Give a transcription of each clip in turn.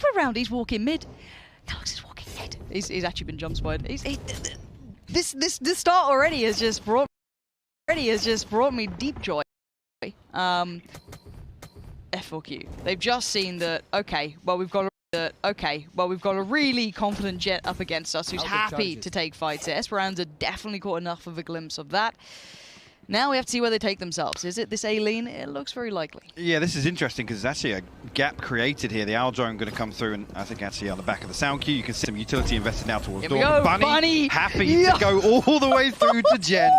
have a round. He's walking mid. keloqz is walking mid. He's actually been jump spotted. This start already has just brought me deep joy. F4Q. They've just seen that. Okay, well we've got a really confident Jet up against us who's happy to take fights here. Esperanza definitely caught enough of a glimpse of that. Now we have to see where they take themselves. Is it this A lane? It looks very likely. Yeah, this is interesting because there's actually a gap created here. The Owl Drone going to come through, and I think actually on the back of the sound queue, you can see some utility invested now towards door. Bunny happy to go all the way through to Gen.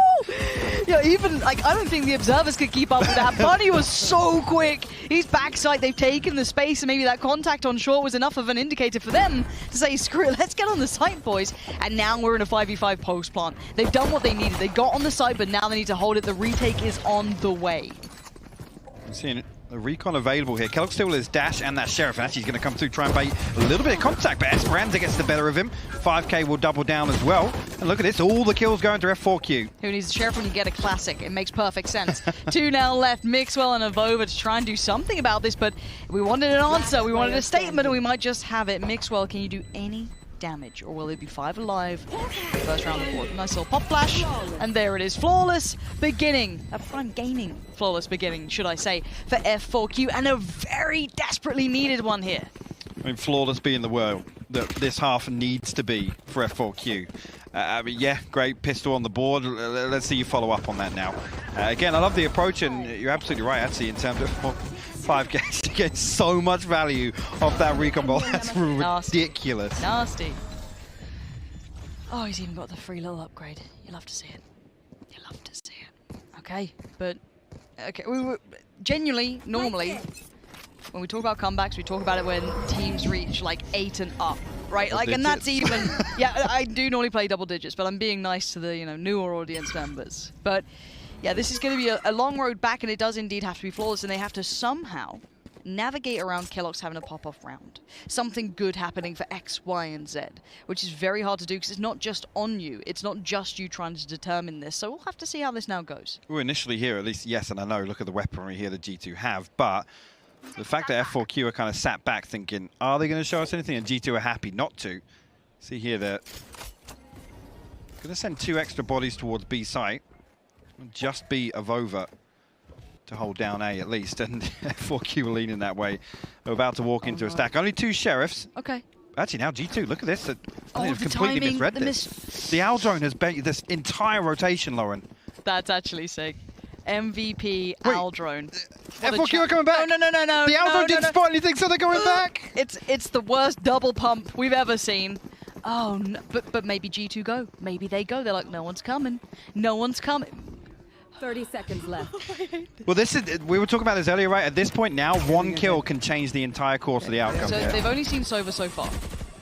Yeah, even like I don't think the observers could keep up with that. Bunny was so quick. He's backside. They've taken the space, and maybe that contact on short was enough of an indicator for them to say, screw it, let's get on the site, boys. And now we're in a 5v5 post plant. They've done what they needed. They got on the site, but now they need to hold it. The retake is on the way. I'm seeing the recon available here. keloqz still with his dash and that Sheriff, and actually he's going to come through, try and bait a little bit of contact, but Esperanza gets the better of him. 5k will double down as well. And look at this, all the kills going to F4Q. Who needs a Sheriff when you get a classic? It makes perfect sense. 2 now left, Mixwell and Avova to try and do something about this, but we wanted an answer, we wanted a statement, and we might just have it. Mixwell, can you do any damage, or will they be 5 alive? First round of the board. Nice little pop flash, and there it is. Flawless beginning. A prime gaming flawless beginning, should I say, for F4Q, and a very desperately needed one here. I mean, flawless being the word that this half needs to be for F4Q. I mean, yeah, great pistol on the board. Let's see you follow up on that now. Again, I love the approach, and you're absolutely right, actually, in terms of 5k to get so much value off that recon ball. That's ridiculous. Nasty. Oh, he's even got the free little upgrade. You love to see it. You love to see it. Okay, but okay, genuinely, normally, when we talk about comebacks, we talk about it when teams reach like 8 and up, right? Like, and that's even, yeah, I do normally play double digits, but I'm being nice to the, newer audience members. But yeah, this is going to be a long road back, and it does indeed have to be flawless, and they have to somehow navigate around keloqz having a pop-off round. Something good happening for X, Y, and Z, which is very hard to do because it's not just on you. It's not just you trying to determine this. So we'll have to see how this now goes. Well, initially here, at least, yes, and I know, look at the weaponry here the G2 have, but the fact that F4Q are kind of sat back thinking, are they going to show us anything? And G2 are happy not to. See here, they're going to send 2 extra bodies towards B site. Just be Avova to hold down A at least, and F4Q are leaning that way. They're about to walk into a stack. Only 2 Sheriffs. Okay. Actually, now G2, look at this. I think they've completely misread this. The Owl Drone has baited this entire rotation, Lauren. That's actually sick. MVP Owl Drone. F4Q are coming back. No. The Owl Drone didn't spot anything, so they're going back. It's the worst double pump we've ever seen. Oh, no, but maybe G2 go. Maybe they go. They're like, no one's coming. No one's coming. 30 seconds left. Well, this is, we were talking about this earlier, right? At this point now, 1 kill can change the entire course of the outcome. So they've only seen Sova so far.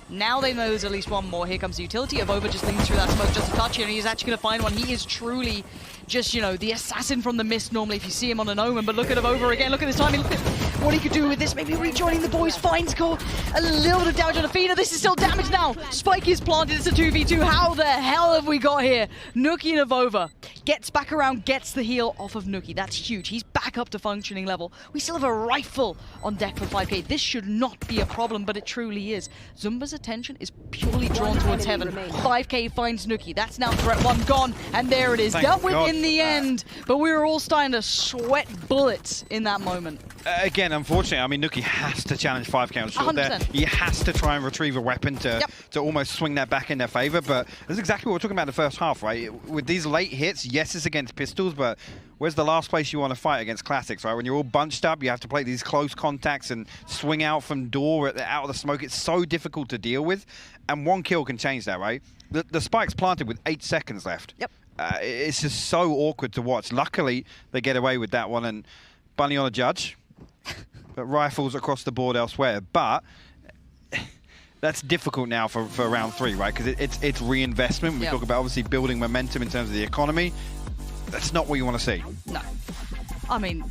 Now they know there's at least 1 more. Here comes the utility. Avova just leans through that smoke just a touch, and he's actually going to find one. He is truly just, the assassin from the mist normally if you see him on an Omen. But look at Avova again. Look at this timing. Look at what he could do with this. Maybe rejoining the boys. Finds Core. A little bit of damage on the feeder. This is still damage now. Spike is planted. It's a 2v2. How the hell have we got here? Nuki and Avova gets back around, gets the heal off of Nuki. That's huge. He's back up to functioning level. We still have a rifle on deck for 5k. This should not be a problem, but it truly is. Zumba's attention is purely drawn towards heaven. 5k finds Nuki. That's now threat 1 gone, and there it is. Dealt with in the end, but we were all starting to sweat bullets in that moment. Again, unfortunately, I mean, Nuki has to challenge 5k on short there. He has to try and retrieve a weapon to almost swing that back in their favor, but that's exactly what we're talking about in the first half, right? With these late hits, yes, it's against pistols, but where's the last place you want to fight against classics, right? When you're all bunched up, you have to play these close contacts and swing out from door, out of the smoke. It's so difficult to deal with, and 1 kill can change that, right? The spike's planted with 8 seconds left. Yep. It's just so awkward to watch. Luckily, they get away with that one, and Bunny on a judge, but rifles across the board elsewhere. But that's difficult now for round 3, right? Because it's reinvestment. We talk about obviously building momentum in terms of the economy. That's not what you want to see. No. I mean,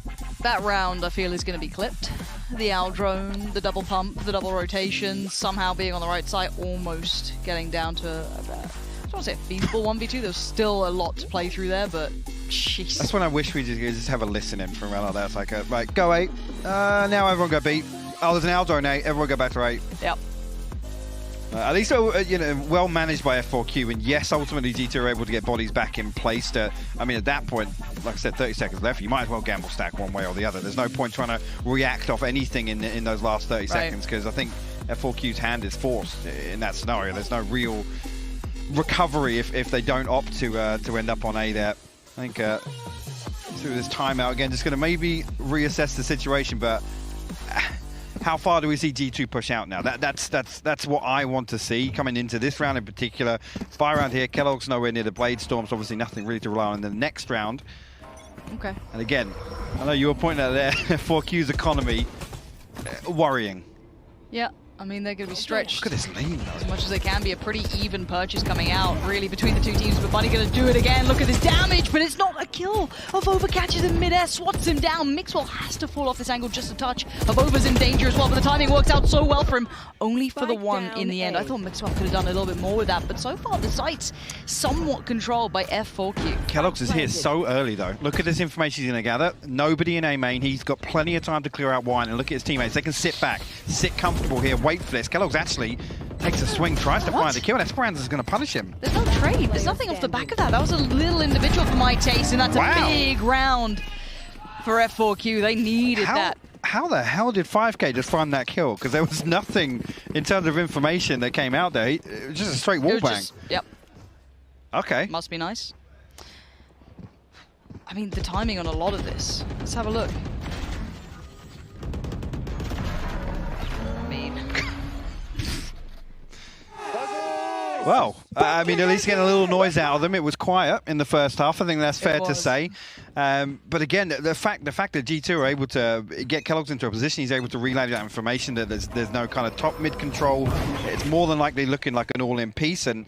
that round I feel is going to be clipped. The Owl Drone, the double pump, the double rotation, somehow being on the right side, almost getting down to I don't want to say a feasible 1v2. There's still a lot to play through there, but jeez. That's when I wish we just have a listen in from around like that. It's like, right, go 8. Now everyone go B. Oh, there's an Aldo on 8. Everyone go back to 8. Yep. At least, you know, well managed by F4Q, and yes, ultimately G2 are able to get bodies back in place. I mean, at that point, like I said, 30 seconds left. You might as well gamble stack one way or the other. There's no point trying to react off anything in those last 30 seconds, because I think F4Q's hand is forced in that scenario. There's no real recovery if they don't opt to end up on A there. I think through this timeout again, just going to maybe reassess the situation, but. How far do we see G2 push out now? That's what I want to see coming into this round in particular. Spy round here, Kellogg's nowhere near the Blade Storms, obviously nothing really to rely on in the next round. Okay. And again, I know you were pointing out there, 4Q's economy, worrying. Yeah. I mean, they're going to be stretched Look at this lane, though. as much as they can be. A pretty even purchase coming out, really, between the two teams. But Bunny going to do it again. Look at this damage, but it's not a kill. Of overcatches in midair, swats him down. Mixwell has to fall off this angle just a touch. Abova's in danger as well, but the timing works out so well for him. Only for the one in the end. I thought Mixwell could have done a little bit more with that, but so far the site's somewhat controlled by F4Q. Kellogg's is here so early, though. Look at this information he's going to gather. Nobody in A main. He's got plenty of time to clear out wine, and look at his teammates. They can sit back, sit comfortable here, wait for this. Kellogg's actually takes a swing, tries to find the kill, and Esperanza's going to punish him. There's no trade. There's nothing off the back of that. That was a little individual for my taste, and that's a big round for F4Q. They needed that. How the hell did 5K just find that kill? Because there was nothing in terms of information that came out there. It was just a straight wall bang. Yep. Okay. Must be nice. I mean, the timing on a lot of this. Let's have a look. Well, I mean, at least getting a little noise out of them. It was quiet in the first half. I think that's fair to say. But again, the fact that G2 are able to get Kellogg's into a position, he's able to relay that information that there's no kind of top-mid control. It's more than likely looking like an all-in piece. And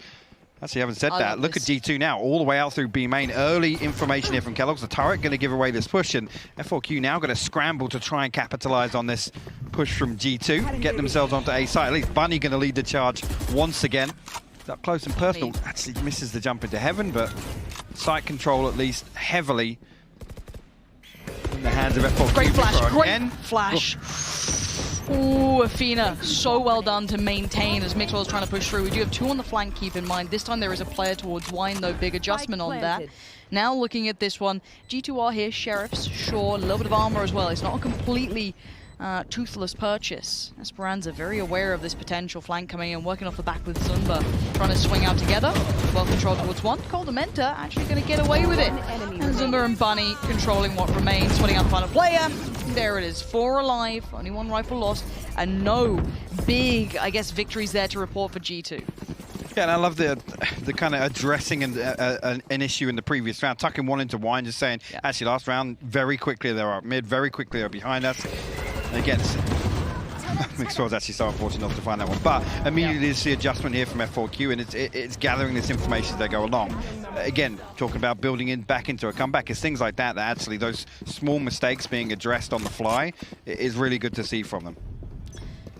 actually, having said that, look at G2 now, all the way out through B main. Early information here from Kellogg's. The turret going to give away this push, and F4Q now going to scramble to try and capitalize on this push from G2, get themselves onto A side. At least Bunny going to lead the charge once again. Up close and personal, actually misses the jump into heaven, but site control at least heavily in the hands of F4Q. Great flash, great flash. Ooh, Athena, so well done to maintain as Mixwell is trying to push through. We do have 2 on the flank, keep in mind. This time there is a player towards Wine, though, big adjustment on that. Now looking at this one, G2 are here, Sheriffs, sure, a little bit of armor as well. It's not a completely toothless purchase. Esperanza very aware of this potential flank coming in, working off the back with Zumba, trying to swing out together. Well controlled towards one. Coldamenta actually going to get away with it. And Zumba and Bunny controlling what remains, sweating out the final player. There it is, 4 alive, only 1 rifle lost, and no big, I guess, victories there to report for G2. Yeah, and I love the kind of addressing an issue in the previous round, tucking one into Wine, just saying, actually last round, very quickly they're up mid, very quickly they're behind us. And again, Mixwell's actually so unfortunate not to find that one, but immediately there's the adjustment here from F4Q, and it's gathering this information as they go along. Again, talking about building back into a comeback, it's things like that actually, those small mistakes being addressed on the fly, is really good to see from them.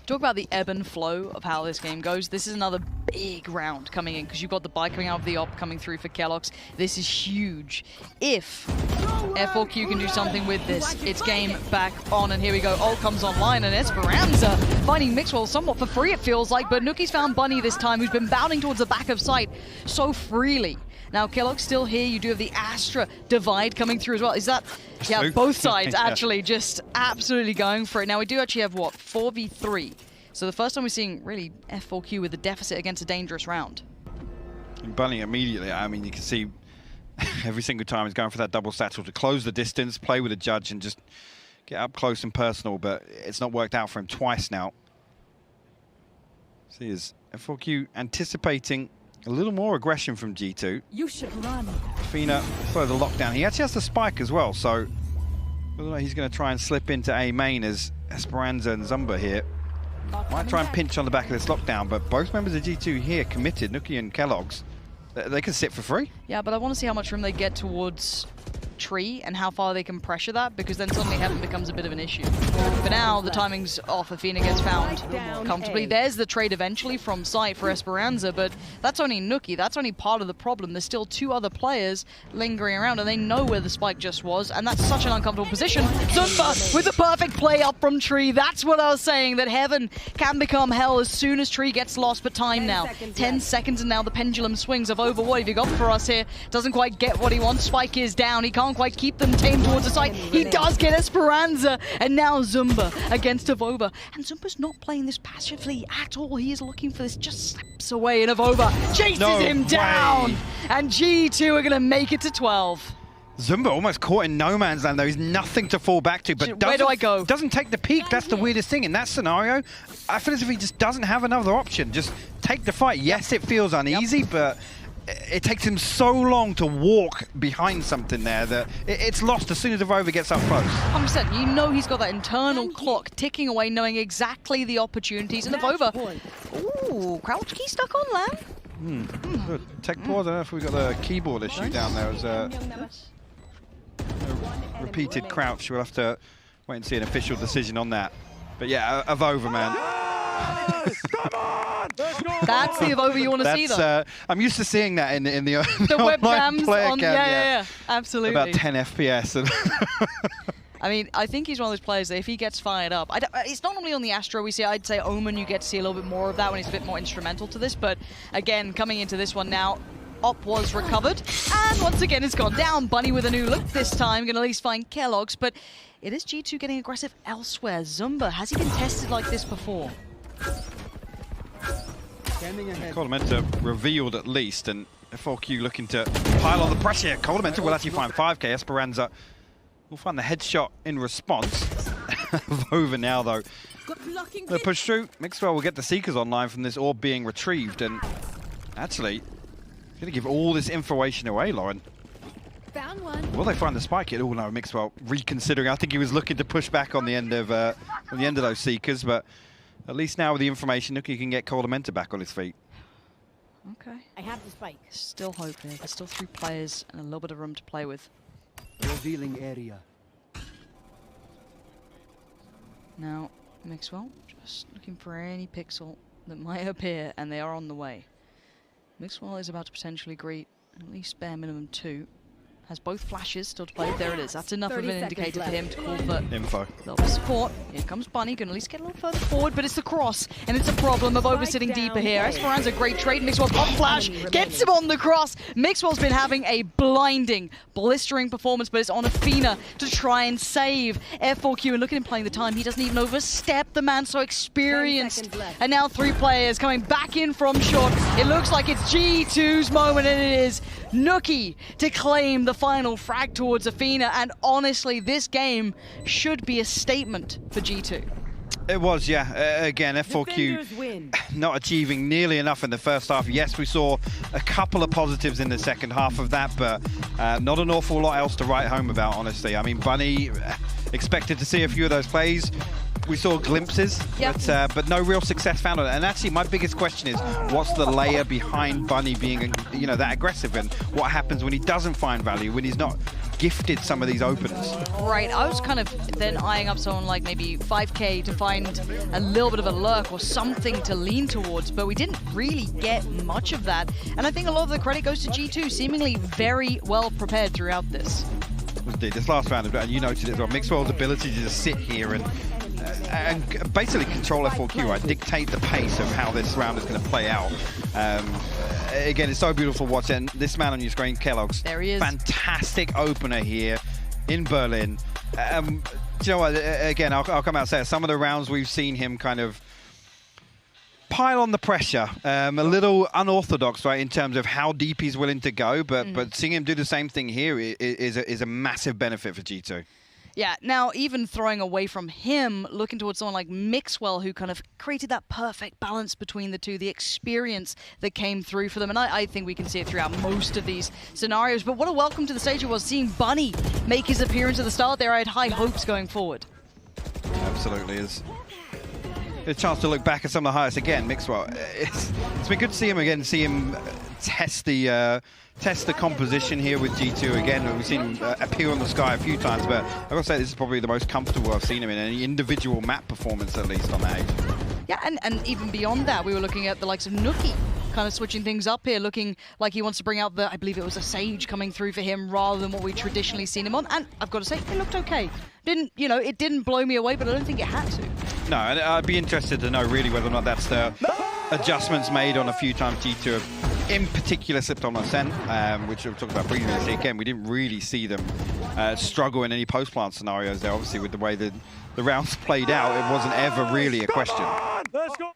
Talk about the ebb and flow of how this game goes. This is another big round coming in because you've got the buy coming out of the op coming through for Kellogg's. This is huge. If F4Q can do something with this, it's game back on, and here we go. Ult comes online, and Esperanza finding Mixwell somewhat for free, it feels like, but Nuki's found Bunny this time, who's been bounding towards the back of sight so freely. Now, Kellogg's still here. You do have the Astra divide coming through as well. Is that... Yeah, both sides actually just absolutely going for it. Now, we do actually have, what, 4v3. So the first time we're seeing, really, F4Q with a deficit against a dangerous round. And Bunny immediately, I mean, you can see every single time he's going for that double satchel to close the distance, play with a judge, and just get up close and personal, but it's not worked out for him twice now. See, is F4Q anticipating a little more aggression from G2. You should run. Fina further lockdown. He actually has the spike as well, so whether or not he's going to try and slip into A main as Esperanza and Zumba here. Might try and pinch on the back of this lockdown, but both members of G2 here committed, Nuki and Kellogg's. They can sit for free. Yeah, but I want to see how much room they get towards tree and how far they can pressure that, because then suddenly Heaven becomes a bit of an issue. But now the timing's off. Athena gets found comfortably. There's the trade eventually from site for Esperanza, but that's only Nuki. That's only part of the problem. There's still 2 other players lingering around, and they know where the spike just was, and that's such an uncomfortable position. Zumba with the perfect play up from tree. That's what I was saying, that Heaven can become hell as soon as tree gets lost, but time now. 10 seconds, and now the pendulum swings of Over. What have you got for us here? Doesn't quite get what he wants. Spike is down. He can't quite keep them tamed towards the site. He does get Esperanza, and now Zumba against Avova. And Zumba's not playing this passively at all. He is looking for this, just slips away, and Avova chases him down. And G2 are going to make it to 12. Zumba almost caught in no man's land, though. He's nothing to fall back to, but where do I go? Doesn't take the peak. That's the weirdest thing. In that scenario, I feel as if he just doesn't have another option. Just take the fight. Yes, it feels uneasy, but it takes him so long to walk behind something there that it's lost as soon as Avova gets up close. 100%. You know he's got that internal clock ticking away, knowing exactly the opportunities. And Avova, ooh, crouch key stuck on Lamb. Good. Tech pause. I don't know if we've got the keyboard issue down there. It was a repeated crouch. We'll have to wait and see an official decision on that. But yeah, Avova, man. That's the Avova you want to see, though. I'm used to seeing that in the webcams on. Cam, yeah, absolutely. About 10 FPS. I mean, I think he's one of those players that if he gets fired up, it's not normally on the Astro we see. I'd say Omen, you get to see a little bit more of that when he's a bit more instrumental to this. But again, coming into this one now, Op was recovered, and once again it's gone down. Bunny with a new look this time, gonna at least find Kellogg's, but it is G2 getting aggressive elsewhere. Zumba, has he been tested like this before? Coldamenta revealed at least, and FOQ looking to pile on the pressure. Coldamenta will actually find 5k. Esperanza will find the headshot in response. Over now, though. The push through. Mixwell will get the Seekers online from this orb being retrieved, and actually, he's going to give all this information away, Lauren. Found one. Will they find the spike yet? Oh no, Mixwell reconsidering. I think he was looking to push back on the end of those Seekers, but at least now with the information, Nuki can get Coldamenta back on his feet. Okay. I have the spike. Still hope here. There's still 3 players and a little bit of room to play with. Revealing area. Now, Mixwell just looking for any pixel that might appear, and they are on the way. Mixwell is about to potentially greet at least bare minimum 2. Has both flashes still to play. There it is. That's enough of an indicator for him to call for info. A little bit of support. Here comes Bunny. Can at least get a little further forward, but it's the cross, and it's a problem of over-sitting deeper here. Esperanza, great trade. Mixwell pop flash, gets him on the cross. Mixwell's been having a blinding, blistering performance, but it's on Athena to try and save F4Q. And look at him playing the time. He doesn't even overstep. The man so experienced. And now 3 players coming back in from short. It looks like it's G2's moment, and it is Nuki to claim the final frag towards Athena, and honestly, this game should be a statement for G2. It was, yeah. Again, F4Q not achieving nearly enough in the first half. Yes, we saw a couple of positives in the second half of that, but not an awful lot else to write home about, honestly. I mean, Bunny expected to see a few of those plays. We saw glimpses, but no real success found on it. And actually, my biggest question is, what's the layer behind Bunny being, that aggressive, and what happens when he doesn't find value, when he's not gifted some of these openers? Right, I was kind of then eyeing up someone like maybe 5k to find a little bit of a lurk or something to lean towards, but we didn't really get much of that. And I think a lot of the credit goes to G2, seemingly very well prepared throughout this. Indeed, this last round, and you noted it as well, Mixwell's ability to just sit here and basically control F4Q, right? Dictate the pace of how this round is going to play out. Again, it's so beautiful watching this man on your screen, Kellogg's. There he is. Fantastic opener here in Berlin. Do you know what? Again, I'll come out and say it. Some of the rounds we've seen him kind of pile on the pressure, a little unorthodox, right, in terms of how deep he's willing to go. But seeing him do the same thing here is a massive benefit for G2. Yeah, now even throwing away from him, looking towards someone like Mixwell, who kind of created that perfect balance between the two, the experience that came through for them. And I think we can see it throughout most of these scenarios. But what a welcome to the stage it was, seeing Bunny make his appearance at the start there. I had high hopes going forward. Absolutely is. a chance to look back at some of the highlights again. Mixwell, it's been good to see him again, test the composition here with G2 again. We've seen him appear on the sky a few times, but I've got to say this is probably the most comfortable I've seen him in any individual map performance, at least on that age. Yeah, and even beyond that, we were looking at the likes of Nuki, kind of switching things up here, looking like he wants to bring out the, I believe it was a Sage coming through for him rather than what we'd traditionally seen him on. And I've got to say, it looked okay. It didn't blow me away, but I don't think it had to. No, and I'd be interested to know really whether or not that's the adjustments made on a few times G2 in particular slipped on ACEND, which we've talked about previously. Again, we didn't really see them struggle in any post-plant scenarios there. Obviously, with the way the rounds played out, it wasn't ever really a question. Let's go.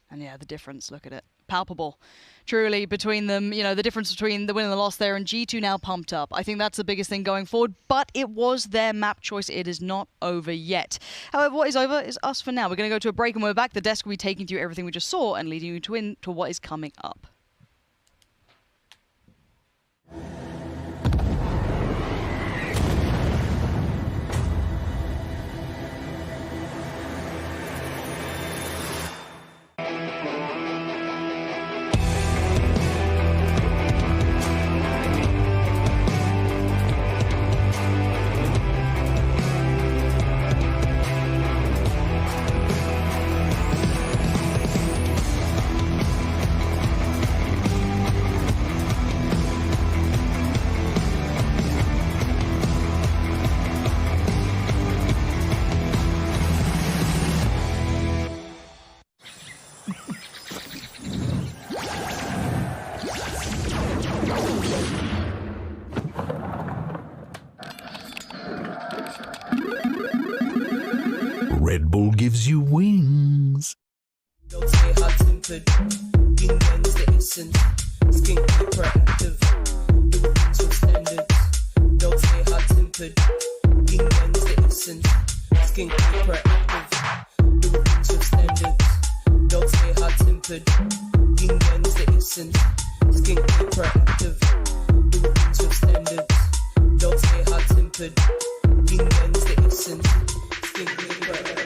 And yeah, the difference, look at it. Palpable. Truly, between them, the difference between the win and the loss there, and G2 now pumped up. I think that's the biggest thing going forward, but it was their map choice. It is not over yet. However, what is over is us for now. We're going to go to a break, and when we're back, the desk will be taking through everything we just saw and leading you to what is coming up. Red Bull gives you wings. Don't say hot tempered, being young is the essence. Skin hyperactive, do things with standards. Don't say hot tempered, being young is the essence. Skin hyperactive, do things with standards. Don't say hot tempered, being young is the essence. Skin hyperactive, do things with standards. Don't say hot tempered, being young is the essence. Skin hyperactive.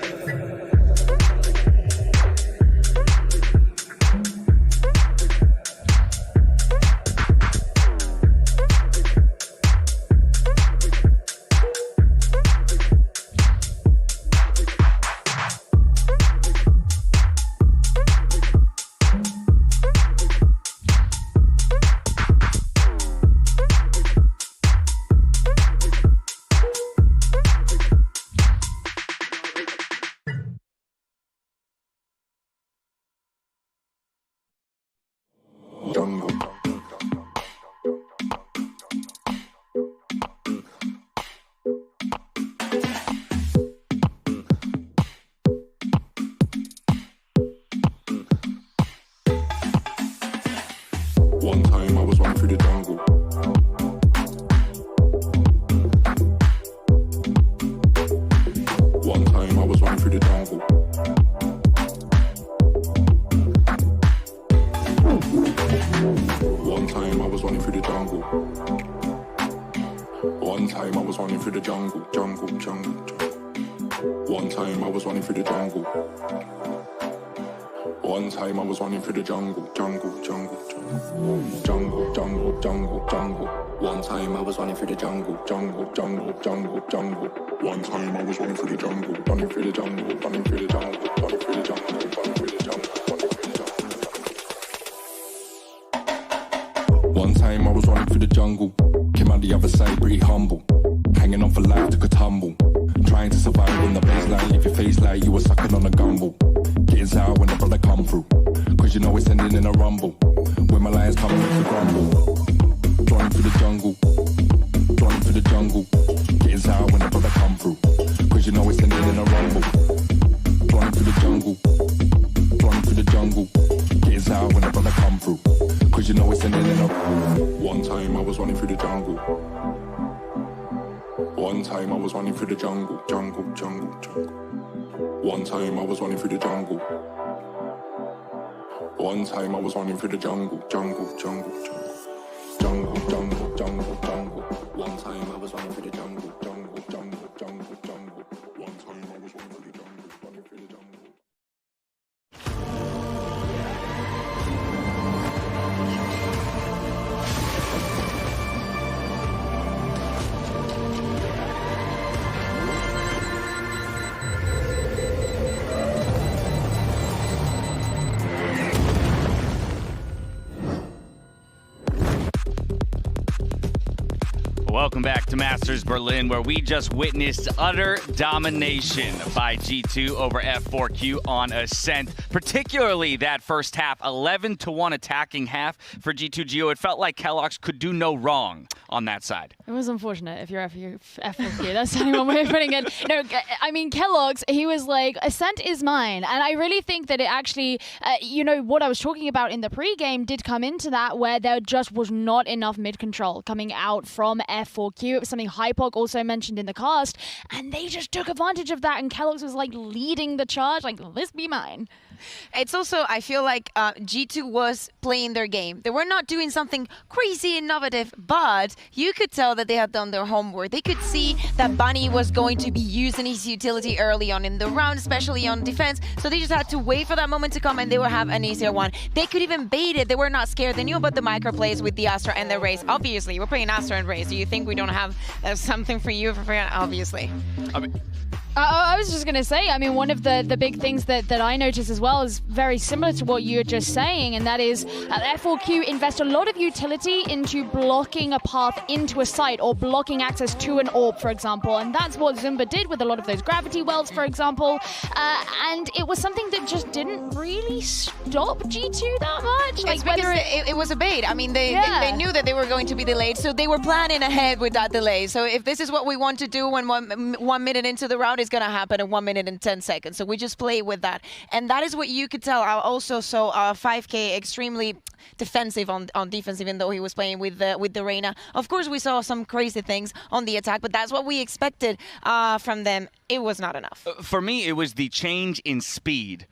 One time I was running through the jungle. One time I was running through the jungle. One time I was running through the jungle. One time I was running through the jungle, jungle, jungle, jungle. One time I was running through the jungle. One time I was running through the jungle, jungle, jungle, jungle, jungle, jungle, jungle, jungle. One time I was running through the jungle, jungle, jungle, jungle, jungle. One time I was running through the jungle, running through the jungle, running through the jungle, running through the jungle, running through the jungle, running through the jungle. One time I was running through the jungle, came out the other side pretty humble, hanging on for life, took a tumble, trying to survive in the baseline, leave your face like you were sucking on a gumbo. Getting sour when the brother come through, cause you know it's ending in a rumble. When my lions come, make you grumble. Running through the jungle, running through the jungle. Getting sour when the brother come through, cause you know it's ending in a rumble. Running through the jungle, running through the jungle. Getting sour when the brother come through, cause you know it's ending in a rumble. One time I was running through the jungle. One time I was running through the jungle, jungle, jungle, jungle. One time I was running through the jungle. One time I was running through the jungle, jungle, jungle, jungle, jungle, jungle, jungle, jungle. One time I was running through the jungle, jungle, jungle, jungle, jungle. One time I was running through the jungle, running through the jungle. Welcome back to Masters Berlin, where we just witnessed utter domination by G2 over F4Q on Ascent. Particularly that first half, 11-1 attacking half for G2 Geo. It felt like Kellogg's could do no wrong on that side. It was unfortunate if you're F4Q. That's the only one way of putting it. No, I mean, Kellogg's, he was like, Ascent is mine. And I really think that it actually, you know, what I was talking about in the pregame did come into that, where there just was not enough mid-control coming out from F4Q. It was something Hypok also mentioned in the cast, and they just took advantage of that, and Kellogg's was like leading the charge, like, this be mine. It's also, I feel like G2 was playing their game. They were not doing something crazy innovative, but you could tell that they had done their homework. They could see that Bunny was going to be using his utility early on in the round, especially on defense. So they just had to wait for that moment to come, and they would have an easier one. They could even bait it. They were not scared. They knew about the micro plays with the Astra and the Raze. Obviously, we're playing Astra and Raze. Do you think we don't have something for you? Obviously. I was just going to say, I mean, one of the big things that I noticed as well is very similar to what you were just saying, and that is F4Q invest a lot of utility into blocking a path into a site or blocking access to an AWP, for example, and that's what Zumba did with a lot of those gravity wells, for example, and it was something that just didn't really stop G2 that much. Like, whether it was a bait. I mean, they knew that they were going to be delayed, so they were planning ahead with that delay. So if this is what we want to do when 1 minute into the round, is going to happen in 1 minute and 10 seconds. So we just play with that. And that is what you could tell. I also saw 5K extremely defensive on defense, even though he was playing with the Reyna. Of course, we saw some crazy things on the attack, but that's what we expected from them. It was not enough. For me, it was the change in speed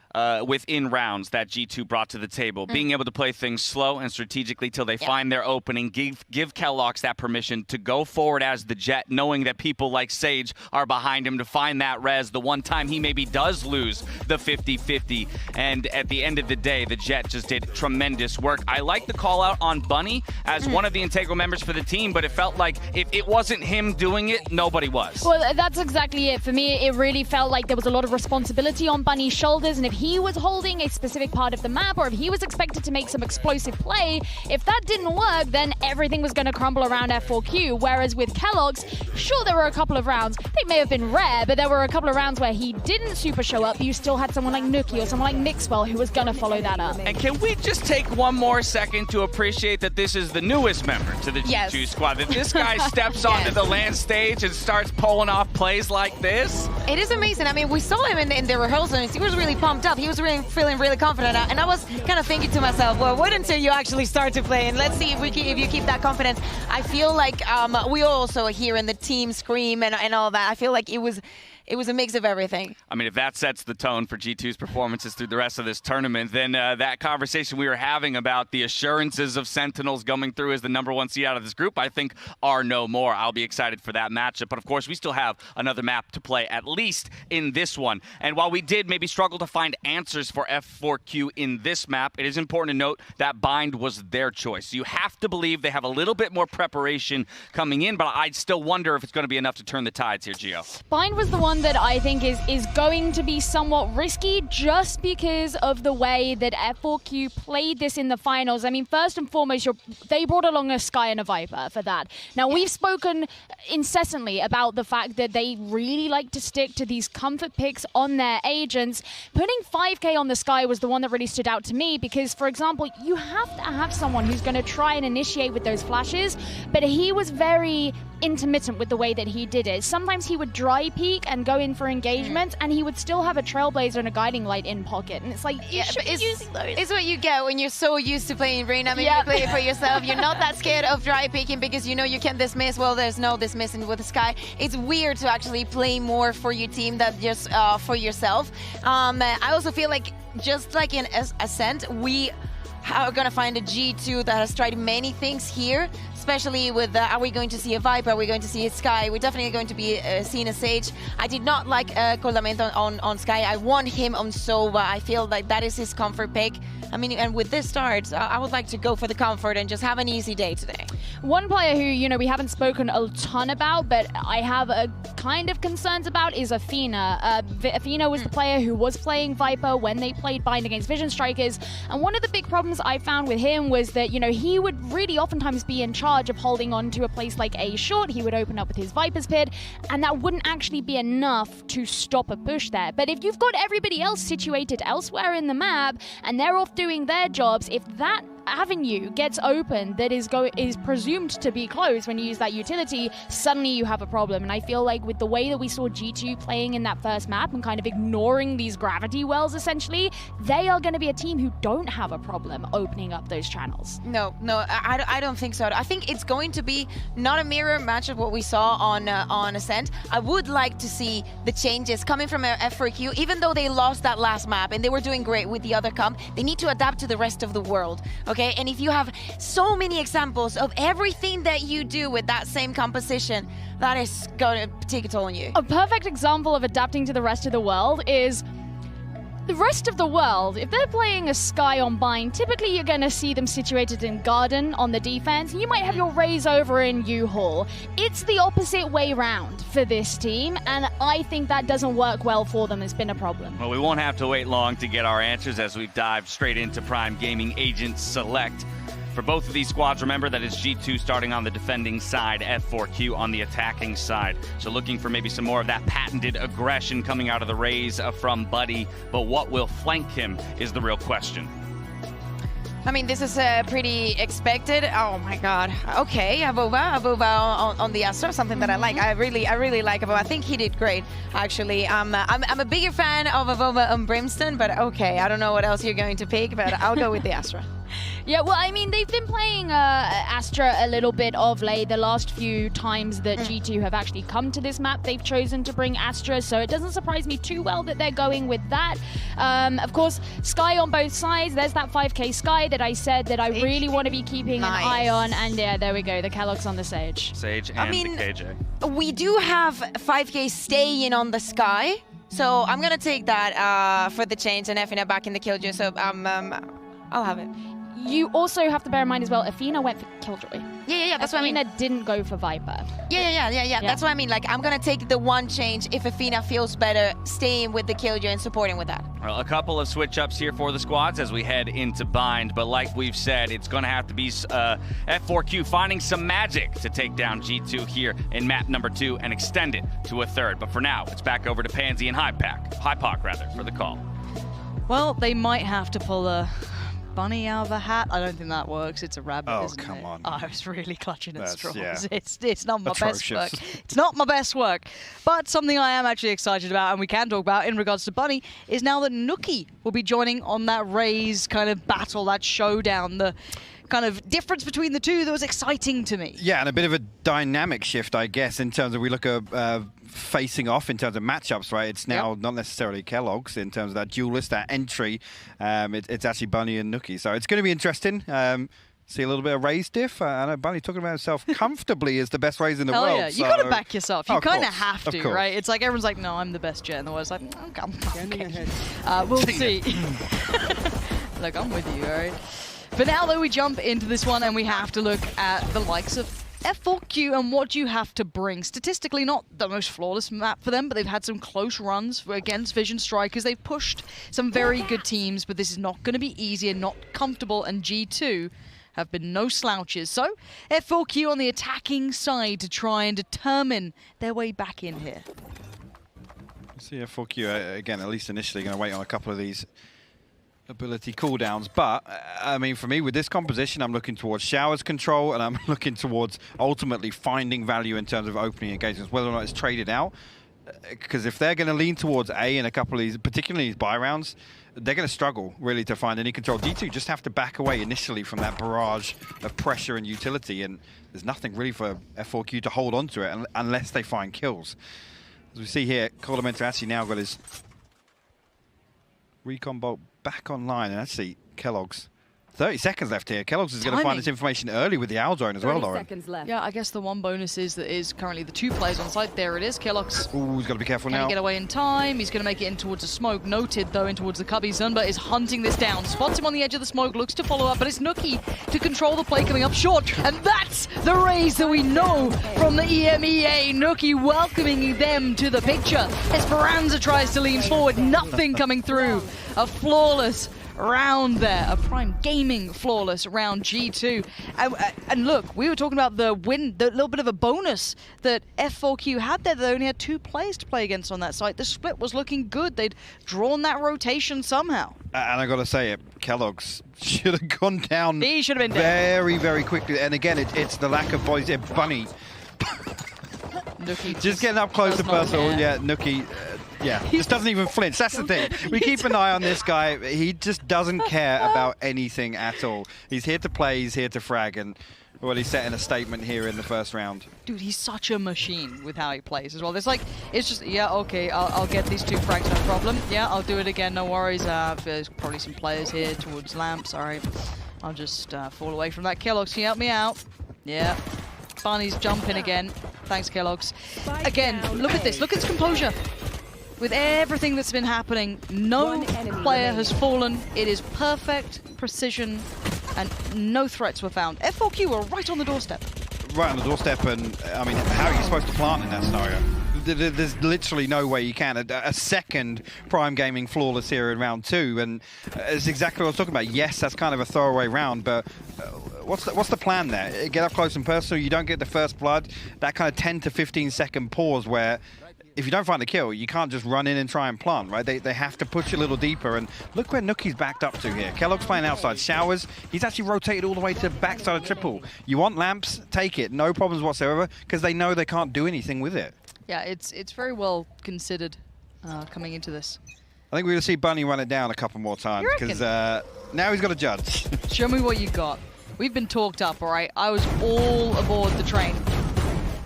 within rounds that G2 brought to the table. Being able to play things slow and strategically till they find their opening, give Kellogg's that permission to go forward as the Jet, knowing that people like Sage are behind him to find that res the one time he maybe does lose the 50-50. And at the end of the day, the Jet just did tremendous work. I like the call out on Bunny as one of the integral members for the team, but it felt like if it wasn't him doing it, nobody was. Well, that's exactly it. For me, it really felt like there was a lot of responsibility on Bunny's shoulders, and if he was holding a specific part of the map, or if he was expected to make some explosive play, if that didn't work, then everything was going to crumble around F4Q. Whereas with Kellogg's, sure, there were a couple of rounds, they may have been rare, but there were a couple of rounds where he didn't super show up. You still had someone like Nuki or someone like Mixwell who was going to follow that up. And can we just take one more second to appreciate that this is the newest member to the G2 squad, that this guy steps onto the LAN stage and starts pulling off plays like this? It is amazing. I mean, we saw him in the rehearsal, and he was really pumped up. He was really feeling really confident, and I was kind of thinking to myself, well, wait until you actually start to play, and let's see if you keep that confidence. I feel like we also hear in the team scream and all that. I feel like it was a mix of everything. I mean, if that sets the tone for G2's performances through the rest of this tournament, then that conversation we were having about the assurances of Sentinels coming through as the #1 seed out of this group, I think, are no more. I'll be excited for that matchup. But of course, we still have another map to play, at least in this one. And while we did maybe struggle to find answers for F4Q in this map, it is important to note that Bind was their choice. You have to believe they have a little bit more preparation coming in, but I still wonder if it's going to be enough to turn the tides here, Gio. Bind was the one that I think is going to be somewhat risky, just because of the way that F4Q played this in the finals. I mean, first and foremost, they brought along a Skye and a Viper for that. Now, we've spoken incessantly about the fact that they really like to stick to these comfort picks on their agents. Putting 5K on the Skye was the one that really stood out to me because, for example, you have to have someone who's going to try and initiate with those flashes, but he was very intermittent with the way that he did it. Sometimes he would dry peek and go in for engagement, and he would still have a Trailblazer and a Guiding Light in pocket. And it's like, you should be using those. It's what you get when you're so used to playing Reyna. I mean, you play it for yourself. You're not that scared of dry peeking because you know you can dismiss. Well, there's no dismissing with the Skye. It's weird to actually play more for your team than just for yourself. I also feel like, just like in Ascent, we are going to find a G2 that has tried many things here, especially with, are we going to see a Viper? Are we going to see a Skye? We're definitely going to be seeing a Sage. I did not like Coldamento on Skye. I want him on Sova. I feel like that is his comfort pick. I mean, and with this start, I would like to go for the comfort and just have an easy day today. One player who, you know, we haven't spoken a ton about, but I have a kind of concerns about is Athena. Athena was the player who was playing Viper when they played Bind against Vision Strikers, and one of the big problems things I found with him was that, you know, he would really oftentimes be in charge of holding on to a place like A short. He would open up with his Viper's Pit, and that wouldn't actually be enough to stop a push there. But if you've got everybody else situated elsewhere in the map, and they're off doing their jobs, if that avenue gets open that is presumed to be closed when you use that utility, suddenly you have a problem. And I feel like with the way that we saw G2 playing in that first map and kind of ignoring these gravity wells, essentially, they are going to be a team who don't have a problem opening up those channels. No, I don't think so. I think it's going to be not a mirror match of what we saw on ACEND. I would like to see the changes coming from F4Q, even though they lost that last map and they were doing great with the other comp. They need to adapt to the rest of the world. Okay, and if you have so many examples of everything that you do with that same composition, that is going to take a toll on you. A perfect example of adapting to the rest of the world is the rest of the world. If they're playing a Sky on Bind, typically you're going to see them situated in Garden on the defense. You might have your Raze over in U-Hall. It's the opposite way round for this team, and I think that doesn't work well for them. It's been a problem. Well, we won't have to wait long to get our answers as we dive straight into Prime Gaming Agent Select. For both of these squads, remember that it's G2 starting on the defending side, F4Q on the attacking side. So looking for maybe some more of that patented aggression coming out of the Raze from Buddy. But what will flank him is the real question. I mean, this is pretty expected. Oh my God. Okay, Avova on the Astra, something that I like. I really like Avova. I think he did great, actually. I'm a bigger fan of Avova and Brimstone, but okay, I don't know what else you're going to pick, but I'll go with the Astra. Yeah, well, I mean, they've been playing Astra a little bit of late. The last few times that G2 have actually come to this map, they've chosen to bring Astra, so it doesn't surprise me too well that they're going with that. Of course, Sky on both sides. There's that 5k Sky that I said that I really want to be keeping an eye on, and yeah, there we go. The Kellogg's on the Sage. Sage and the KJ. We do have 5k staying on the Sky, so I'm going to take that for the change and Efina back in the Killjoy, so I'll have it. You also have to bear in mind as well, Athena went for Killjoy. Yeah, that's what I mean. Athena didn't go for Viper. Yeah. That's what I mean. Like, I'm going to take the one change if Athena feels better staying with the Killjoy and supporting with that. Well, a couple of switch-ups here for the squads as we head into Bind, but like we've said, it's going to have to be F4Q finding some magic to take down G2 here in map number 2 and extend it to a third. But for now, it's back over to Pansy and Hypoc for the call. Well, they might have to pull a bunny out of a hat. I don't think that works. It's a rabbit, isn't it? Oh, come on. I was really clutching at straws. Yeah. It's not my Atrocious. best work. It's not my best work. But something I am actually excited about, and we can talk about in regards to Bunny, is now that Nuki will be joining on that Raze kind of battle, that showdown, the kind of difference between the two that was exciting to me. Yeah, and a bit of a dynamic shift, I guess, in terms of we look at facing off in terms of matchups, right? It's now not necessarily Kellogg's in terms of that duelist, that entry. It's actually Bunny and Nuki. So it's going to be interesting. See a little bit of Raze diff. I know Bunny talking about himself comfortably as the best Raze in the world. Yeah, you got to back yourself. You kind of have to, course. right? It's like everyone's like, no, I'm the best jet in the world. It's like, okay. We'll see. Look, I'm with you, all right? But now, though, we jump into this one and we have to look at the likes of F4Q and what you have to bring. Statistically, not the most flawless map for them, but they've had some close runs against Vision Strikers. They've pushed some very good teams, but this is not going to be easy and not comfortable, and G2 have been no slouches. So, F4Q on the attacking side to try and determine their way back in here. See F4Q, again, at least initially, going to wait on a couple of these ability cooldowns, but I mean, for me, with this composition, I'm looking towards showers control, and I'm looking towards ultimately finding value in terms of opening engagements, whether or not it's traded out. Because if they're going to lean towards A in a couple of these, particularly these buy rounds, they're going to struggle really to find any control. D2 just have to back away initially from that barrage of pressure and utility, and there's nothing really for F4Q to hold on to it unless they find kills. As we see here, Colamentor actually now got his recon bolt back online, and actually Kellogg's 30 seconds left here. Kellogg's is going to find this information early with the owl drone as well, Lauren. Yeah, I guess the one bonus is that is currently the 2 players on site. There it is, Kellogg's. Ooh, he's got to be careful now. Can he get away in time? He's going to make it in towards the smoke. Noted, though, in towards the cubby. Zunba is hunting this down. Spots him on the edge of the smoke, looks to follow up, but it's Nuki to control the play coming up short. And that's the Raze that we know from the EMEA. Nuki welcoming them to the picture. Esperanza tries to lean forward. Nothing coming through. A flawless round there. A Prime Gaming flawless round G2. And look, we were talking about the win, the little bit of a bonus that F4Q had there. They only had 2 players to play against on that site. The split was looking good. They'd drawn that rotation somehow. And I got to say it, Kellogg's should have gone down. He should have been very, very quickly. And again, it's the lack of boys. Bunny. Just getting up close to personal. Yeah, Nookie. Yeah, just doesn't even flinch. That's the thing. We keep an eye on this guy. He just doesn't care about anything at all. He's here to play. He's here to frag. And, well, he's setting a statement here in the first round. Dude, he's such a machine with how he plays as well. It's like, it's just, yeah, okay, I'll get these 2 frags, no problem. Yeah, I'll do it again, no worries. There's probably some players here towards Lamp, sorry. I'll just fall away from that. Kellogg's, can you help me out? Yeah. Barney's jumping again. Thanks, Kellogg's. Again, look at this. Look at his composure. With everything that's been happening, no player has fallen. It is perfect precision, and no threats were found. F4Q were right on the doorstep. Right on the doorstep, and I mean, how are you supposed to plant in that scenario? There's literally no way you can. A second Prime Gaming flawless here in round 2, and it's exactly what I was talking about. Yes, that's kind of a throwaway round, but what's the plan there? Get up close and personal. You don't get the first blood. That kind of 10 to 15 second pause where, if you don't find a kill, you can't just run in and try and plant, right? They have to push a little deeper, and look where Nookie's backed up to here. Kellogg's playing outside showers. He's actually rotated all the way to backside of triple. You want lamps? Take it. No problems whatsoever, because they know they can't do anything with it. Yeah, it's very well considered coming into this. I think we're going to see Bunny run it down a couple more times, because now he's got to judge. Show me what you got. We've been talked up, all right? I was all aboard the train.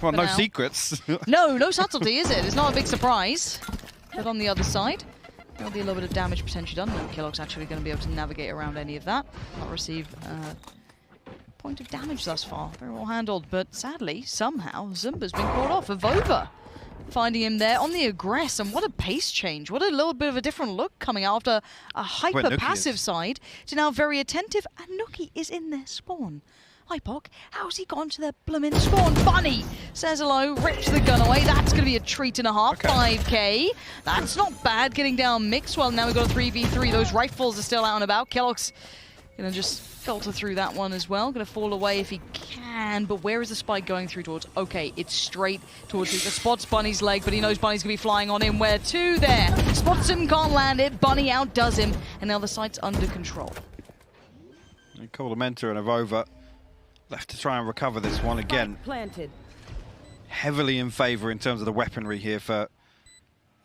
Well, no secrets. No subtlety, is it? It's not a big surprise. But on the other side, there'll be a little bit of damage potentially done. No, Kellogg's actually going to be able to navigate around any of that. Not receive point of damage thus far. Very well handled, but sadly, somehow, Zumba's been caught off. Avova finding him there on the aggress, and what a pace change. What a little bit of a different look coming out after a hyper-passive side to now very attentive, and Nookie is in their spawn. Hypoc, how's he gone to their bloomin' spawn? Bunny says hello, rips the gun away. That's going to be a treat and a half. Okay. 5k. That's not bad, getting down Mixwell. Now we've got a 3v3. Those rifles are still out and about. Kellogg's going to just filter through that one as well. Going to fall away if he can, but where is the spike going through towards? Okay, it's straight towards the spots Bunny's leg, but he knows Bunny's going to be flying on him. Where to there? Spots him, can't land it. Bunny outdoes him, and now the site's under control. Colamenta and Avova left to try and recover this one again. Planted. Heavily in favor in terms of the weaponry here for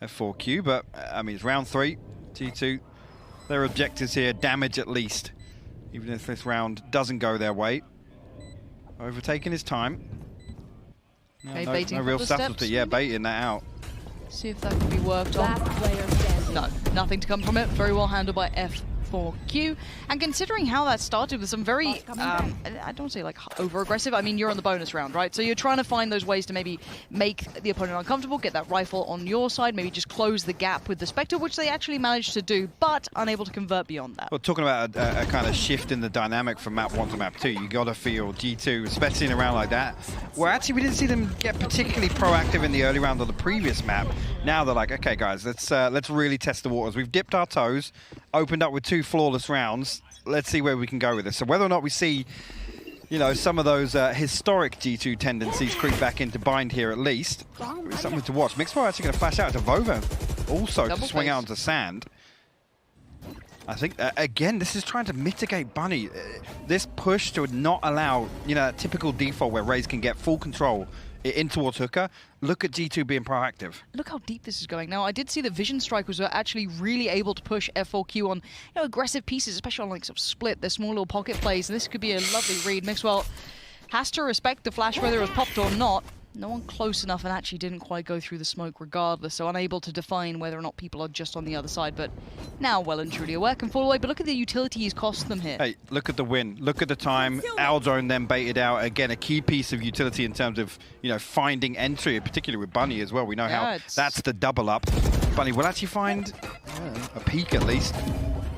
F4Q, but I mean, it's round 3, G2. Their objectives here, damage at least, even if this round doesn't go their way. Overtaking his time. No real subtlety. Yeah, baiting that out. See if that can be worked on. No, nothing to come from it. Very well handled by F4Q. And considering how that started with some very, I don't want to say like over-aggressive, I mean, you're on the bonus round, right? So you're trying to find those ways to maybe make the opponent uncomfortable, get that rifle on your side, maybe just close the gap with the Spectre, which they actually managed to do, but unable to convert beyond that. Well, talking about a kind of shift in the dynamic from map 1 to map 2, you got to feel G2, especially in a round like that, where actually we didn't see them get particularly proactive in the early round of the previous map. Now they're like, okay, guys, let's really test the waters. We've dipped our toes, opened up with 2 flawless rounds. Let's see where we can go with this. So whether or not we see, you know, some of those historic G2 tendencies creep back into bind here at least, it's something to watch. Mixwell actually going to flash out to Vova, also to swing out onto Sand. I think, again, this is trying to mitigate Bunny. This push to not allow, you know, that typical default where Raze can get full control in towards Hooker. Look at G2 being proactive. Look how deep this is going. Now, I did see the Vision Strikers were actually really able to push F4Q on, you know, aggressive pieces, especially on like sort of split, their small little pocket plays, and this could be a lovely read. Mixwell has to respect the flash, whether it was popped or not. No one close enough and actually didn't quite go through the smoke regardless, so unable to define whether or not people are just on the other side, but now well and truly aware, can fall away, but look at the utility he's cost them here. Hey, look at the win, look at the time, Aldrone then baited out, again a key piece of utility in terms of, you know, finding entry, particularly with Bunny as well. We know how that's the double up. Bunny will actually find a peak at least.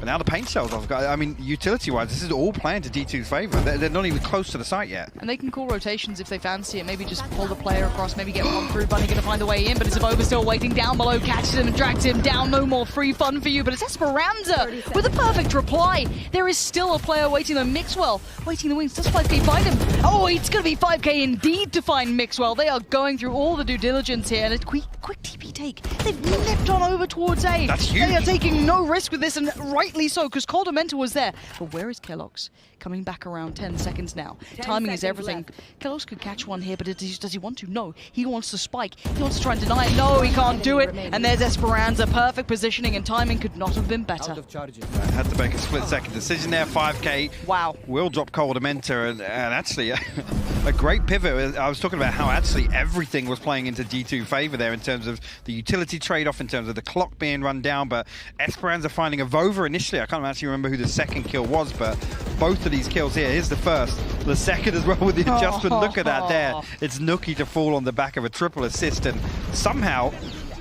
But now the paint cells, I mean, utility-wise, this is all playing to D2's favor. They're not even close to the site yet. And they can call rotations if they fancy it. Maybe just pull the player across, maybe get one through. Bunny gonna find the way in, but it's Avova still waiting down below, catches him and drags him down. No more free fun for you, but it's Esperanza with a perfect reply. There is still a player waiting though. Mixwell waiting the wings. Does 5K find him? Oh, it's gonna be 5K indeed to find Mixwell. They are going through all the due diligence here, and a quick TP take. They've nipped on over towards A. That's huge. They are taking no risk with this, and rightly so, because Coldamenta was there. But where is Kellogg's? Coming back around 10 seconds now. Timing is everything. Kellogg's could catch one here, but does he want to? No. He wants to spike. He wants to try and deny it. No, he can't do it. And there's Esperanza. Perfect positioning, and timing could not have been better. Had to make a split-second decision there. 5K. Wow. Will drop Coldamenta, and actually a great pivot. I was talking about how actually everything was playing into D2 favor there in terms of the utility trade-off, in terms of the clock being run down, but Esperanza finding Avova initially. I can't actually remember who the second kill was, but both of these kills here. Here's the first. The second as well with the adjustment. Look at that there. It's Nookie to fall on the back of a triple assist, and somehow,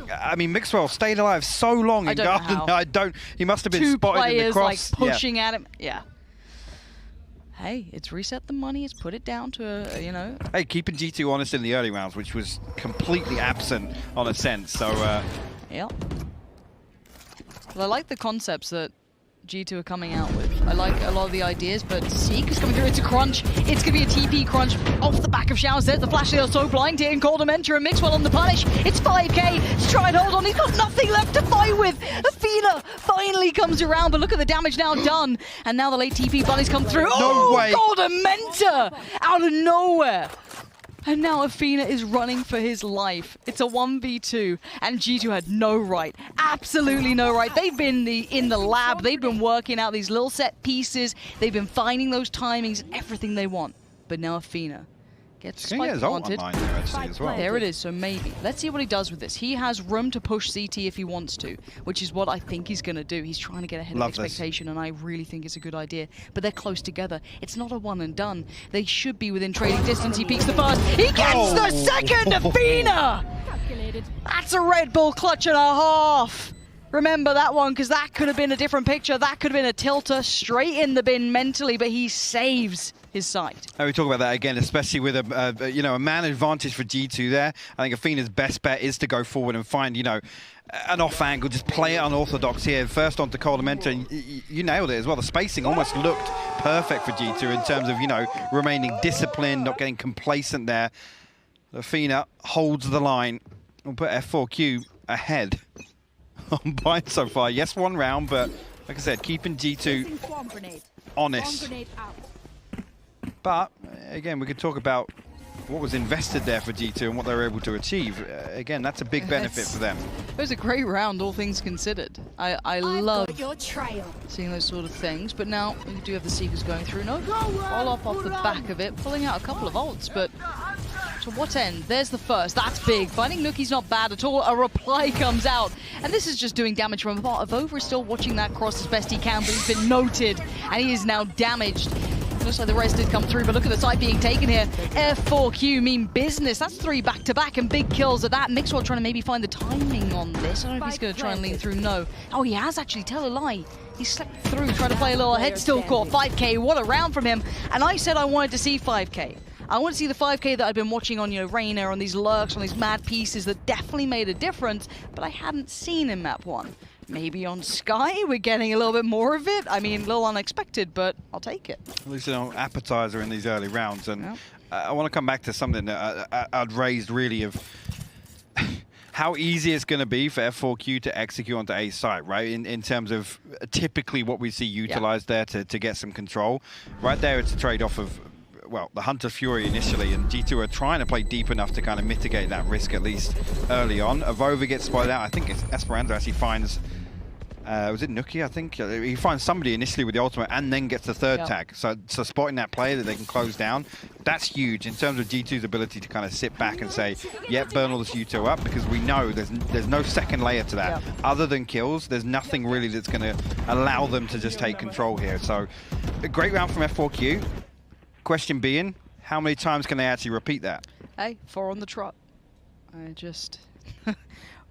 I mean, Mixwell stayed alive so long in Garden. He must have been Two spotted in the cross. like pushing at him. Yeah. Hey, it's reset the money. It's put it down to, you know. Hey, keeping G2 honest in the early rounds, which was completely absent on ACEND. So, yeah. Well, I like the concepts that G2 are coming out with. I like a lot of the ideas, but Seek is coming through. It's a crunch. It's going to be a TP crunch off the back of Showers there. The flash, they are so blind here, and Coldamenta and Mixwell on the punish. It's 5K. He's trying to hold on. He's got nothing left to fight with. Athena finally comes around, but look at the damage now done. And now the late TP bunnies come through. No way. Coldamenta out of nowhere. And now Athena is running for his life. It's a 1v2, and G2 had no right, absolutely no right. They've been in the lab, they've been working out these little set pieces, they've been finding those timings, everything they want. But now Athena gets the spike wanted. There it is, so maybe. Let's see what he does with this. He has room to push CT if he wants to, which is what I think he's going to do. He's trying to get ahead of expectation, and I really think it's a good idea. But they're close together. It's not a one and done. They should be within trading distance. He peeks the first. He gets the second, Athena! That's a Red Bull clutch and a half. Remember that one, because that could have been a different picture. That could have been a tilter straight in the bin mentally, but he saves his side. And we talk about that again, especially with a man advantage for G2 there. I think Athena's best bet is to go forward and find, an off angle, just play it unorthodox here. First onto Coldamenta, you nailed it as well. The spacing almost looked perfect for G2 in terms of, remaining disciplined, not getting complacent there. Athena holds the line. We'll put F4Q ahead on points so far. Yes, one round, but like I said, keeping G2 honest. But again, we could talk about what was invested there for G2 and what they were able to achieve. Again, that's a big benefit for them. It was a great round, all things considered. I love seeing those sort of things. But now we do have the Seekers going through. No follow-up off the back of it, pulling out a couple of ults, but to what end? There's the first. That's big. Finding Nookie's not bad at all. A reply comes out. And this is just doing damage from afar. Avova is still watching that cross as best he can, but he's been noted, and he is now damaged. Looks like the rest did come through, but look at the site being taken here. F4Q mean business. That's 3 back-to-back and big kills at that. Mixwell trying to maybe find the timing on this. I don't know if he's going to try and lean through. No. Oh, he has actually. Tell a lie. He slipped through, trying to play a little head still caught. 5K, what a round from him. And I said I wanted to see 5K. I want to see the 5K that I've been watching on, Reyna, on these lurks, on these mad pieces that definitely made a difference, but I hadn't seen in map 1. Maybe on Sky, we're getting a little bit more of it. I mean, a little unexpected, but I'll take it. At least an appetizer in these early rounds. And I want to come back to something that I'd raised really of how easy it's going to be for F4Q to execute onto A site, right? In terms of typically what we see utilized there to get some control. Right there, it's a trade-off of, well, the Hunter Fury initially, and G2 are trying to play deep enough to kind of mitigate that risk at least early on. Avova gets spotted out. I think it's Esperanza actually finds, was it Nookie, I think? He finds somebody initially with the ultimate and then gets the third tag. So spotting that player that they can close down, that's huge in terms of G2's ability to kind of sit back and say, yep, burn all this U2 up, because we know there's no second layer to that. Other than kills, there's nothing really that's going to allow them to just take control here. So a great round from F4Q. Question being, how many times can they actually repeat that? Hey, 4 on the trot. I just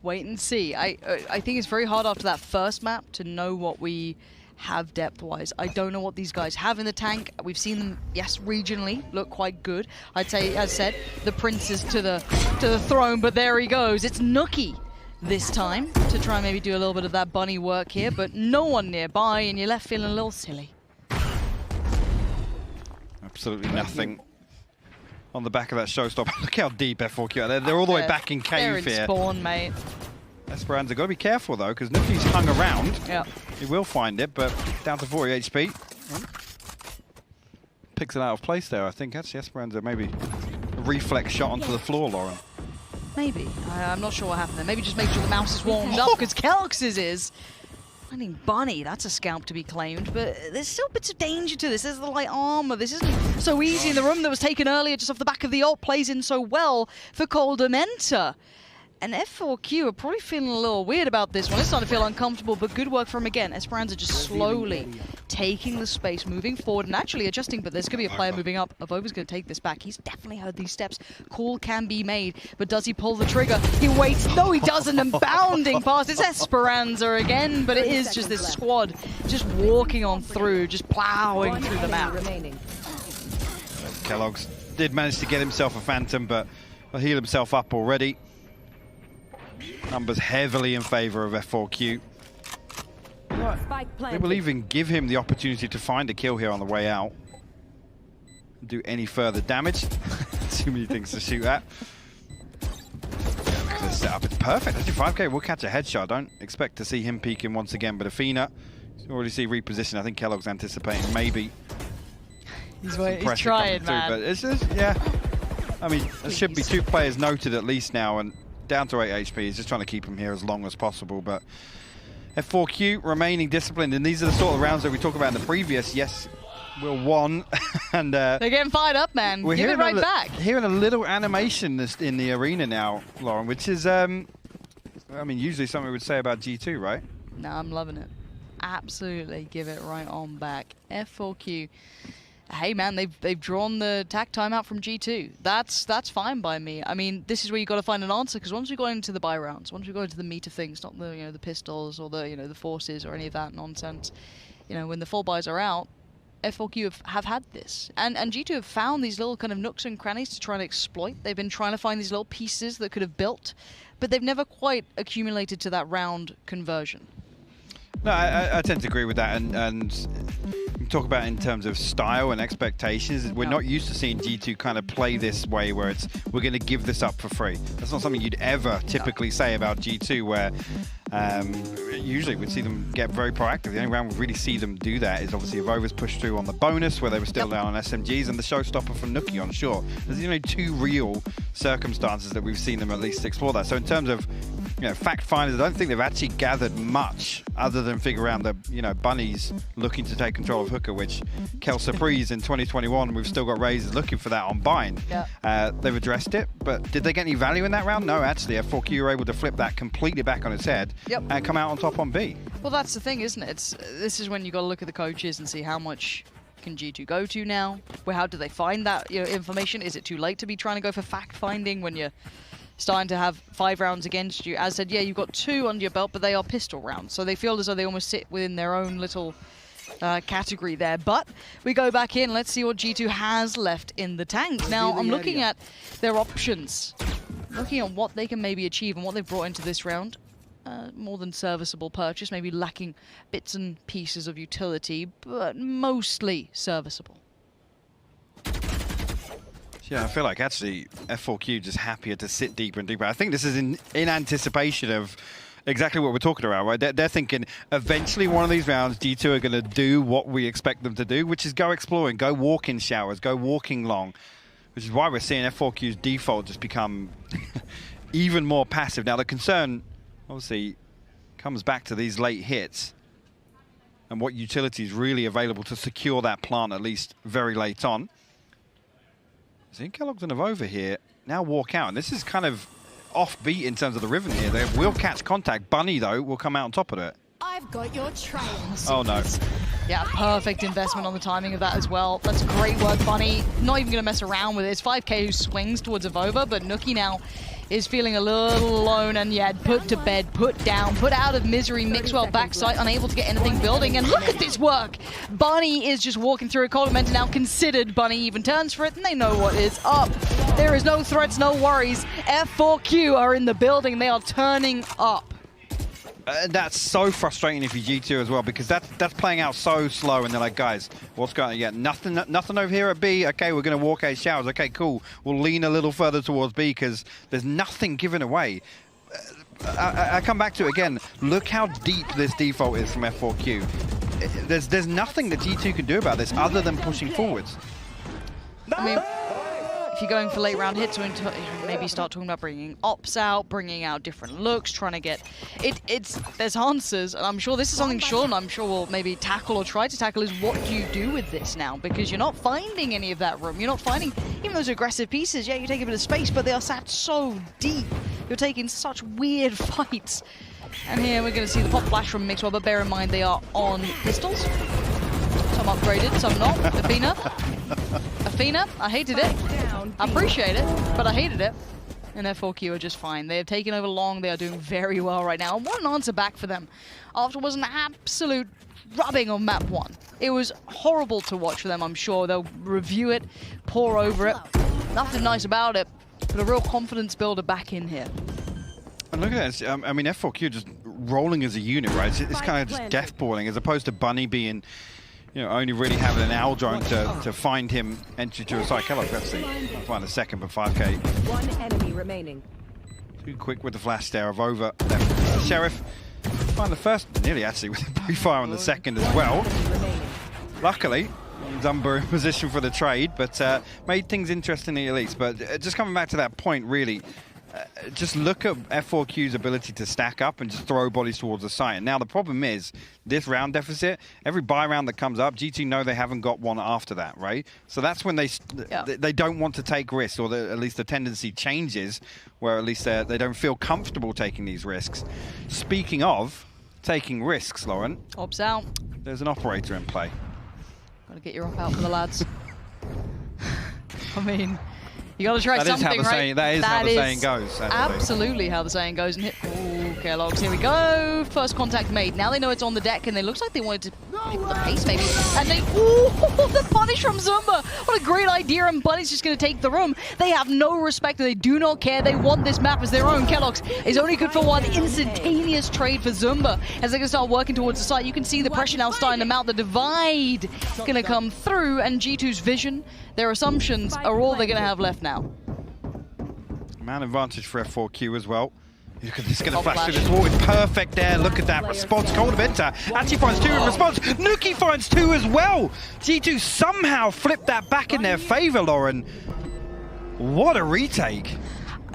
wait and see. I think it's very hard after that first map to know what we have depth-wise. I don't know what these guys have in the tank. We've seen them, yes, regionally look quite good. I'd say, as said, the prince is to the throne, but there he goes. It's Nookie this time to try and maybe do a little bit of that bunny work here, but no one nearby, and you're left feeling a little silly. Absolutely nothing on the back of that showstopper. Look how deep F4Q are. They're all the way back in cave They're in here. Spawn, mate. Esperanza got to be careful though, because Nookie's hung around. Yeah. He will find it, but down to 40 HP. Picks it out of place there, I think. Actually, Esperanza maybe a reflex shot onto the floor, Lauren. Maybe. I'm not sure what happened there. Maybe just make sure the mouse is warmed up, because keloqz's is. Finding Bunny, that's a scalp to be claimed, but there's still bits of danger to this. There's the light armor. This isn't so easy in the room that was taken earlier just off the back of the ult. Plays in so well for Cold Dementor. And F4Q are probably feeling a little weird about this one. It's starting to feel uncomfortable, but good work from him again. Esperanza just slowly taking the space, moving forward, and actually adjusting, but there's going to be a player moving up. Avova's going to take this back. He's definitely heard these steps. Call can be made, but does he pull the trigger? He waits. No, he doesn't, and bounding past. It's Esperanza again, but it is just this squad just walking on through, just plowing through the map. keloqz did manage to get himself a Phantom, but he'll heal himself up already. Numbers heavily in favor of F4Q. They will even give him the opportunity to find a kill here on the way out. Do any further damage. Too many things to shoot at. The setup is perfect. Actually, 5K will catch a headshot. Don't expect to see him peeking once again, but Athena, you already see reposition. I think keloqz's anticipating maybe. He's trying, man. But it's just, yeah. I mean, there should be 2 players noted at least now, and down to 8 HP. He's just trying to keep him here as long as possible, but F4Q remaining disciplined, and these are the sort of rounds that we talked about in the previous. Yes, we're won, and they're getting fired up, man. We're Give it right back. Hearing a little animation in the arena now, Lauren, which is, I mean, usually something we would say about G2, right? No, I'm loving it. Absolutely, give it right on back. F4Q. Hey man, they've drawn the tack timeout from G2. That's fine by me. I mean, this is where you got to find an answer, because once we go into the buy rounds, once we go into the meat of things, not the the pistols or the the forces or any of that nonsense. When the full buys are out, F4Q have had this, and G2 have found these little kind of nooks and crannies to try and exploit. They've been trying to find these little pieces that could have built, but they've never quite accumulated to that round conversion. No, I tend to agree with that, and talk about in terms of style and expectations. We're not used to seeing G2 kind of play this way, where we're going to give this up for free. That's not something you'd ever typically say about G2, where usually we'd see them get very proactive. The only round we really see them do that is obviously Avova's pushed through on the bonus, where they were still down on SMGs, and the showstopper from Nookie on short. There's 2 real circumstances that we've seen them at least explore that. So in terms of fact finders, I don't think they've actually gathered much other than figure out that Bunny's looking to take control of Hooker, which Kel Surprise in 2021 we've still got Razors looking for that on Bind. They've addressed it, but did they get any value in that round? No, actually F4Q were able to flip that completely back on its head and come out on top on B. Well, that's the thing, isn't it? This is when you got to look at the coaches and see how much can G2 go to now. How do they find that information? Is it too late to be trying to go for fact finding when you're starting to have 5 rounds against you? As said, yeah, you've got 2 under your belt, but they are pistol rounds, so they feel as though they almost sit within their own little category there. But we go back in. Let's see what G2 has left in the tank. Now, I'm looking at their options, looking at what they can maybe achieve and what they've brought into this round. More than serviceable purchase, maybe lacking bits and pieces of utility, but mostly serviceable. Yeah, I feel like actually F4Q just happier to sit deeper and deeper. I think this is in anticipation of exactly what we're talking about, right? They're thinking eventually one of these rounds, G2 are going to do what we expect them to do, which is go exploring, go walking showers, go walking long, which is why we're seeing F4Q's default just become even more passive. Now, the concern, obviously, comes back to these late hits and what utility is really available to secure that plant, at least very late on. So keloqz and Avova here now walk out, and this is kind of offbeat in terms of the Riven here. They will catch contact. Bunny, though, will come out on top of it. I've got your trail. Oh, no. Yeah, perfect investment on the timing of that as well. That's great work, Bunny. Not even going to mess around with it. It's 5K who swings towards Avova, but Nookie now is feeling a little alone and yet put to bed, put down, put out of misery. Mixwell backside, unable to get anything building. And look at this work. Bunny is just walking through a Column now considered. Bunny even turns for it and they know what is up. There is no threats, no worries. F4Q are in the building. They are turning up. That's so frustrating if you're G2 as well, because that's playing out so slow, and they're like, guys, what's going on? Yeah, nothing over here at B. Okay, we're going to walk A showers. Okay, cool. We'll lean a little further towards B because there's nothing given away. I come back to it again. Look how deep this default is from F4Q. There's nothing that G2 can do about this other than pushing forwards. I mean, if you're going for late round hits, maybe start talking about bringing ops out, bringing out different looks, trying to get there's answers, and I'm sure this is something Sean, I'm sure will maybe tackle or try to tackle, is what do you do with this now? Because you're not finding any of that room. You're not finding even those aggressive pieces. Yeah, you take a bit of space, but they are sat so deep. You're taking such weird fights. And here we're going to see the pop flash from Mixwell, but bear in mind they are on pistols. Some upgraded, some not. Athena, I hated it. I appreciate it, but I hated it. And F4Q are just fine. They have taken over long. They are doing very well right now. And what an answer back for them after was an absolute rubbing on map 1. It was horrible to watch for them, I'm sure. They'll review it, pour over it. Nothing nice about it, but a real confidence builder back in here. And look at this. I mean, F4Q just rolling as a unit, right? It's kind of just death-balling, as opposed to Bunny being, you know, only really having an owl drone to find him entry to a site. Kellogg, let's see. I'll find a second, but 5K. One enemy remaining. Too quick with the flash there of over left. Sheriff find the first, nearly actually, with the fire on the second as well. Luckily, Zumba in position for the trade, but made things interesting at least. But just coming back to that point, really, just look at F4Q's ability to stack up and just throw bodies towards the site. And now the problem is, this round deficit, every buy round that comes up, G2 know they haven't got one after that, right? So that's when they don't want to take risks, or at least the tendency changes, where at least they don't feel comfortable taking these risks. Speaking of taking risks, Lauren. Ops out. There's an operator in play. Gotta get your op out for the lads. I mean, you gotta try something, right? That is how the saying goes. Absolutely how the saying goes. And hit. Ooh, Kellogg's. Here we go. First contact made. Now they know it's on the deck, and it looks like they wanted to pick the pace, maybe. And they. Ooh, the punish from Zumba. What a great idea. And Bunny's just gonna take the room. They have no respect. They do not care. They want this map as their own. Kellogg's is only good for one. Instantaneous trade for Zumba as they can start working towards the site. You can see the pressure now starting to mount. The divide gonna come through, and G2's vision, their assumptions are all they're gonna have left now. Man advantage for F4Q as well. Look at this, going to flash through this wall. It's perfect there. Look at that response. Coldamenta actually finds 2 in response. Nuki finds 2 as well. G2 somehow flipped that back in their favor, Lauren. What a retake.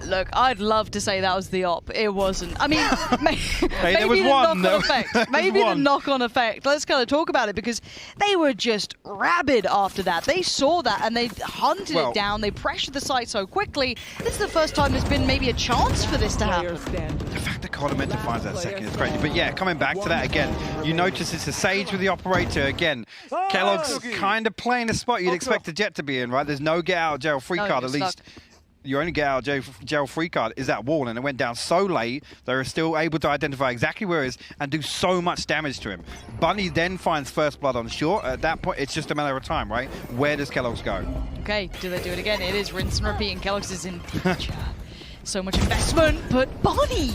Look, I'd love to say that was the op. It wasn't. I mean, maybe there was the one, knock-on effect. Maybe the knock-on effect. Let's kind of talk about it, because they were just rabid after that. They saw that and they hunted it down. They pressured the site so quickly. This is the first time there's been maybe a chance for this to happen. The fact that Coldamenta finds that second is crazy. But yeah, coming back to that again, you notice it's a Sage with the operator again. Kellogg's kind of playing the spot you'd expect a Jet to be in, right? There's no get out of jail free card, at least. You only get out of jail free card is that wall, and it went down so late they're still able to identify exactly where it is and do so much damage to him. Bunny then finds first blood on short. At that point, it's just a matter of time, right? Where does Kellogg's go? Okay, do they do it again? It is rinse and repeat, and Kellogg's is in danger. So much investment, but Bunny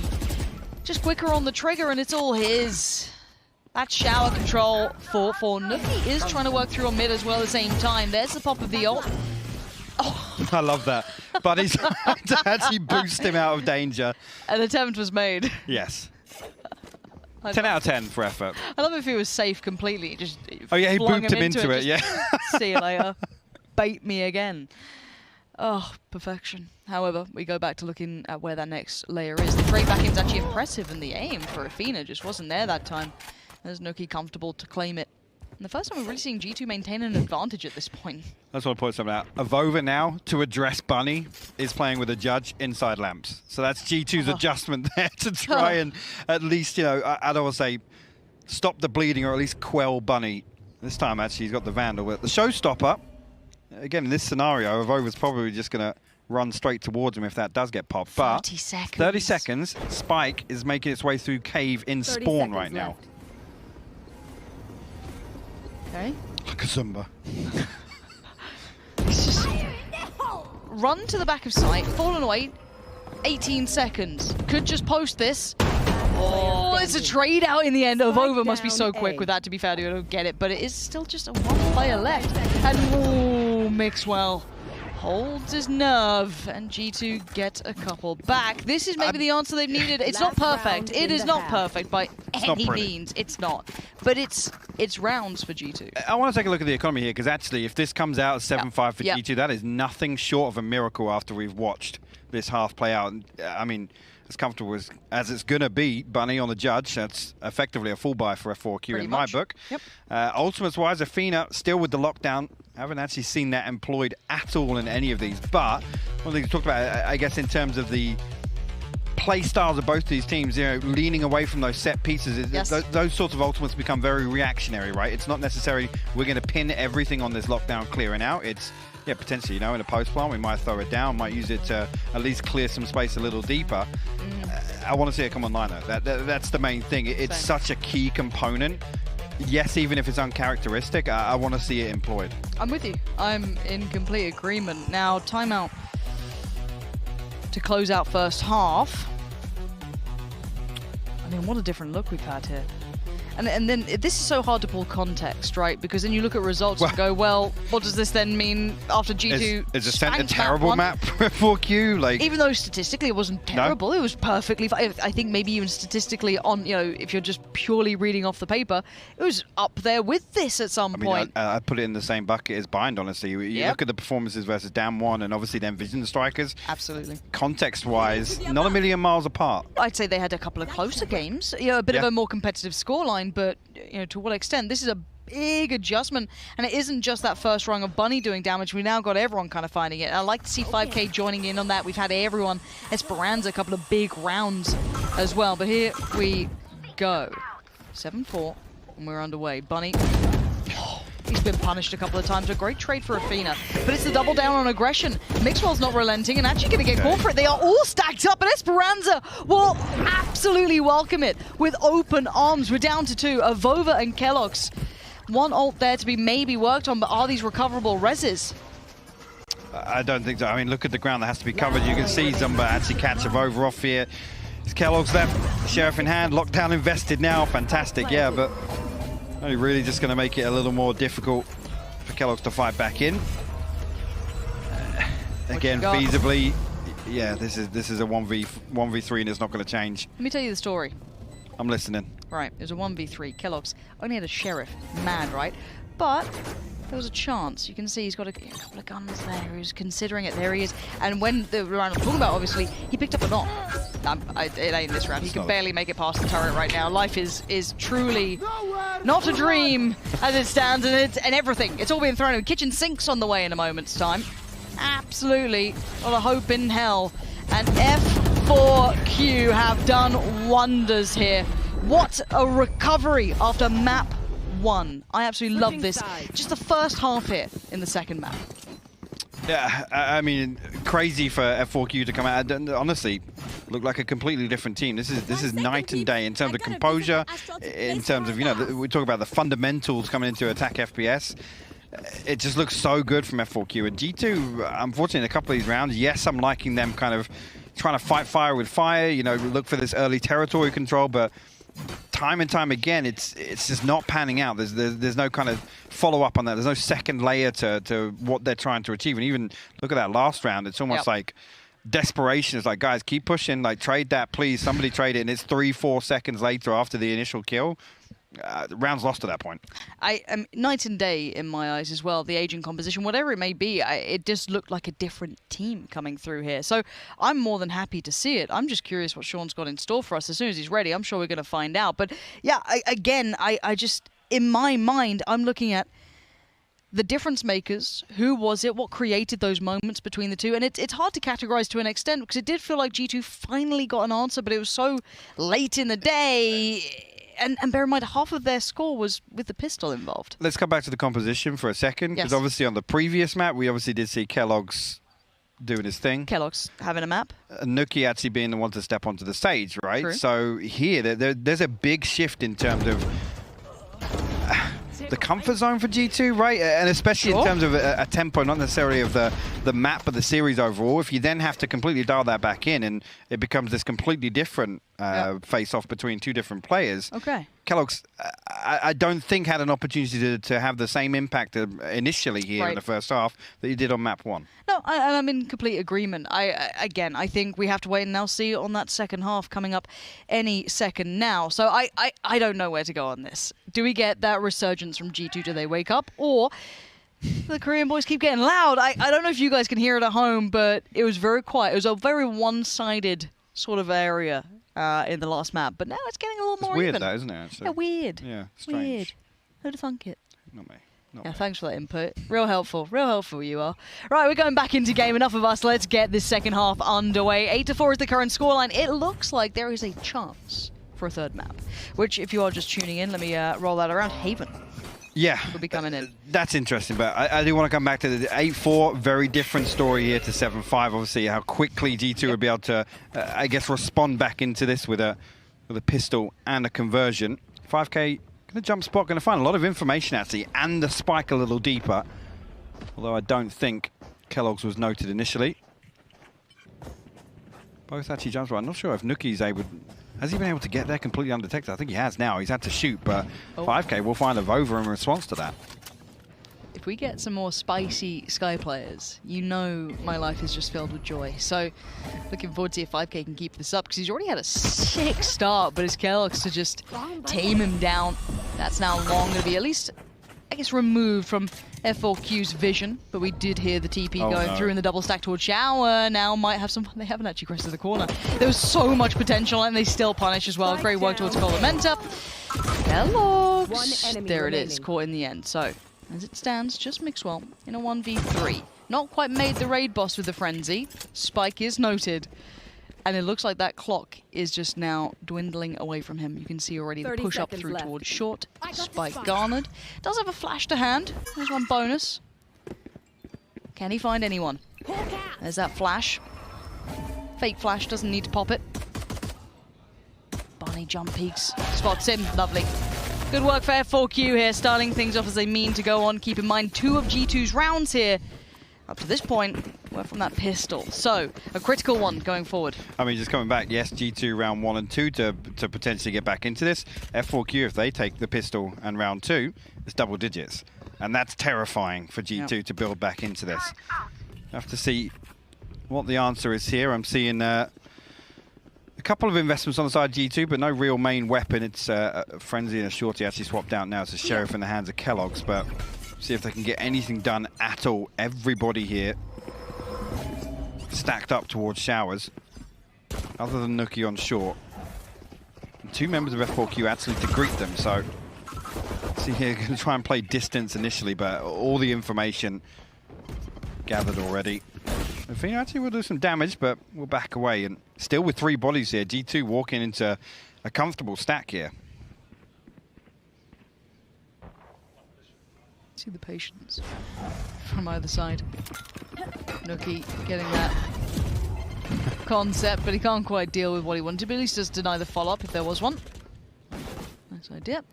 just quicker on the trigger, and it's all his. That shower control for Nuki is trying to work through on mid as well at the same time. There's the pop of the ult. Oh. I love that. But he's trying to actually boost him out of danger. An attempt was made. Yes. 10 out of 10 for effort. I love if he was safe completely. Just oh yeah, he booped him into it. Yeah. See you later. Bait me again. Oh, perfection. However, we go back to looking at where that next layer is. The trade back is actually impressive, and the aim for Athena just wasn't there that time. There's Nuki comfortable to claim it. And the first time we're really seeing G2 maintain an advantage at this point. That's what I point something out. Avova now, to address Bunny, is playing with a judge inside lamps. So that's G2's adjustment there to try and at least, you know, I don't want to say stop the bleeding, or at least quell Bunny. This time, actually, he's got the Vandal. But the showstopper, again, in this scenario, Avova's probably just going to run straight towards him if that does get popped. But 30 seconds. 30 seconds. Spike is making its way through cave in spawn right now. Okay. Like a Zumba. It's just run to the back of site, fallen away. 18 seconds. Could just post this. Oh, it's a trade out in the end. Avova must be so quick with that, to be fair, to get it, but it is still just a one player left. And oh, Mixwell holds his nerve, and G2 get a couple back. This is maybe the answer they've needed. It's not perfect. It is not perfect by any means. It's not. But it's rounds for G2. I want to take a look at the economy here, because actually, if this comes out as 7-5 for G2, that is nothing short of a miracle after we've watched this half play out. I mean, as comfortable as it's going to be, Bunny on the judge, that's effectively a full buy for F4Q in my book. Yep. Ultimates-wise, Athena still with the lockdown. I haven't actually seen that employed at all in any of these. But one thing we talked about, I guess, in terms of the play styles of both these teams, you know, leaning away from those set pieces, those sorts of ultimates become very reactionary, right? It's not necessarily we're going to pin everything on this lockdown clearing out. It's yeah, potentially, you know, in a post plant, we might throw it down, might use it to at least clear some space a little deeper. I want to see it come online, though. That's the main thing. It's such a key component. Yes, even if it's uncharacteristic, I want to see it employed. I'm with you. I'm in complete agreement. Now, timeout to close out first half. I mean, what a different look we've had here. And then this is so hard to pull context, right? Because then you look at results and go, well, what does this then mean after G2? Is ACEND a terrible map for Q? Like, even though statistically it wasn't terrible, it was perfectly fine. I think maybe even statistically, on if you're just purely reading off the paper, it was up there with this at some point. I put it in the same bucket as Bind, honestly. You look at the performances versus Damwon and obviously then Vision Strikers. Absolutely. Context-wise, not a million miles apart. I'd say they had a couple of closer games, a bit of a more competitive scoreline. But to what extent? This is a big adjustment, and it isn't just that first rung of Bunny doing damage. We now got everyone kind of finding it. I like to see 5K joining in on that. We've had everyone, Esperanza, a couple of big rounds as well. But here we go. 7-4, and we're underway. Bunny, he's been punished a couple of times. A great trade for Athena, but it's the double down on aggression. Mixwell's not relenting and actually going to get caught for it. They are all stacked up, and Esperanza will absolutely welcome it with open arms. We're down to 2, Avova and Kellogg's. One ult there to be maybe worked on, but are these recoverable reses? I don't think so. I mean, look at the ground that has to be covered. You can see Zumba actually catch Avova off here. It's Kellogg's left, Sheriff in hand, lockdown invested now. Fantastic, yeah, but only really just going to make it a little more difficult for Kellogg's to fight back in. Again, feasibly, yeah, this is a 1v3 and it's not going to change. Let me tell you the story. I'm listening. Right, it was a 1v3. Kellogg's only had a Sheriff. Mad, right? But there was a chance. You can see he's got a couple of guns there. He's considering it. There he is. And when the round I'm talking about, obviously, he picked up a knock. It ain't this round. He can barely make it past the turret right now. Life is truly not a dream as it stands, and everything. It's all being thrown in. Kitchen sinks on the way in a moment's time. Absolutely not a hope in hell. And F4Q have done wonders here. What a recovery after map 1. I absolutely love this. Just the first half here in the second map. Yeah, I mean, crazy for F4Q to come out. Honestly, look like a completely different team. This is night and day in terms of composure, in terms of, we talk about the fundamentals coming into attack FPS. It just looks so good from F4Q. And G2, unfortunately, in a couple of these rounds, yes, I'm liking them kind of trying to fight fire with fire, look for this early territory control, but time and time again, it's just not panning out. There's no kind of follow-up on that. There's no second layer to what they're trying to achieve. And even look at that last round. It's almost like desperation. It's like, guys, keep pushing. Like, trade that, please. Somebody trade it. And it's 3-4 seconds later after the initial kill. The round's lost at that point. Night and day in my eyes as well. The aging composition, whatever it may be, it just looked like a different team coming through here. So I'm more than happy to see it. I'm just curious what Sean's got in store for us. As soon as he's ready, I'm sure we're going to find out. But yeah, I just, in my mind, I'm looking at the difference makers. Who was it? What created those moments between the two? And it's hard to categorize to an extent because it did feel like G2 finally got an answer, but it was so late in the day. And bear in mind, half of their score was with the pistol involved. Let's come back to the composition for a second, because obviously on the previous map, we obviously did see Kellogg's doing his thing. Kellogg's having a map. Nuki actually being the one to step onto the stage, right? True. So here, there's a big shift in terms of the comfort zone for G2, right? And especially in terms of a tempo, not necessarily of the map, but the series overall. If you then have to completely dial that back in and it becomes this completely different face-off between two different players. Okay. Kellogg's, I don't think had an opportunity to have the same impact initially here in the first half that he did on map 1. No, I'm in complete agreement. Again, I think we have to wait and now see on that second half coming up any second now. So I don't know where to go on this. Do we get that resurgence from G2? Do they wake up? Or the Korean boys keep getting loud? I don't know if you guys can hear it at home, but it was very quiet. It was a very one-sided sort of area in the last map. But now it's getting a little more weird even. Though, isn't it? Actually? Yeah, weird. Yeah, strange. Weird. Who'd have thunk it? Not me. Yeah, thanks for that input. Real helpful you are. Right, we're going back into game. Enough of us. Let's get this second half underway. 8-4 is the current scoreline. It looks like there is a chance for a third map, which, if you are just tuning in, let me roll that around. Haven. Yeah, will be coming in. That's interesting, but I do want to come back to the 8-4. Very different story here to 7-5. Obviously, how quickly G2 would be able to, I guess, respond back into this with a pistol and a conversion. 5K. Going to jump spot, going to find a lot of information actually, and the spike a little deeper. Although I don't think Kellogg's was noted initially. Both actually jump spot. I'm not sure if Nuki's able... Has he been able to get there completely undetected? I think he has now. He's had to shoot, but 5K will find a Vova in response to that. If we get some more spicy Sky players, you know my life is just filled with joy. So, looking forward to see if 5K can keep this up, because he's already had a sick start, but it's Kellogg's to just tame him down. That's now long going to be at least, I guess, removed from F4Q's vision, but we did hear the TP going through in the double stack towards Shower. Now might have some fun. They haven't actually crested the corner. There was so much potential, and they still punish as well. Great work towards Colamenta. Kellogg's. There it is, caught in the end. So, as it stands, just Mixwell in a 1v3. Not quite made the raid boss with the frenzy. Spike is noted. And it looks like that clock is just now dwindling away from him. You can see already the push up through towards short. Spike garnered. Does have a flash to hand. There's one bonus. Can he find anyone? There's that flash. Fake flash, doesn't need to pop it. Bunny jump peeks. Spots him. Lovely. Good work for F4Q here, starting things off as they mean to go on. Keep in mind, 2 of G2's rounds here, up to this point, were from that pistol. So, a critical one going forward. I mean, just coming back, yes, G2 round 1 and 2 to potentially get back into this. F4Q, if they take the pistol and round 2, it's double digits. And that's terrifying for G2 to build back into this. Have to see what the answer is here. I'm seeing... a couple of investments on the side of G2, but no real main weapon. It's a Frenzy and a Shorty actually swapped out now. It's a Sheriff in the hands of Kellogg's, but see if they can get anything done at all. Everybody here stacked up towards Showers, other than Nuki on short. And 2 members of F4Q actually to greet them, so see here, going to try and play distance initially, but all the information gathered already. I think actually we'll do some damage, but we'll back away. And still with 3 bodies here, G2 walking into a comfortable stack here. See the patience from either side. Nuki getting that concept, but he can't quite deal with what he wanted to, but at least just deny the follow-up if there was one. Nice idea.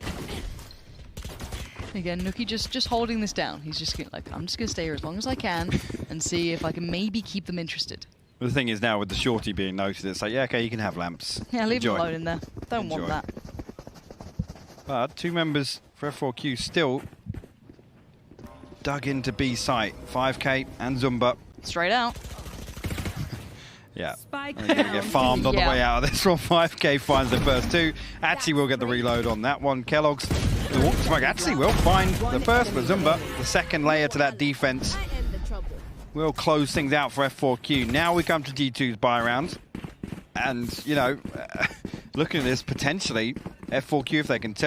Again, Nuki just holding this down. He's just like, I'm just going to stay here as long as I can and see if I can maybe keep them interested. The thing is now with the Shorty being noted, it's like, yeah, okay, you can have lamps. Yeah, leave him alone in there. Don't want that. But 2 members for F4Q still dug into B site. 5K and Zumba. Straight out. Yeah, they're going to get farmed on the way out of this one. 5K finds the first 2. Actually will get the reload on that one. Kellogg's actually will find the first for Zumba. The second layer to that defense will close things out for F4Q. Now we come to G2's buy round. And, you know, looking at this, potentially, F4Q, if they can turn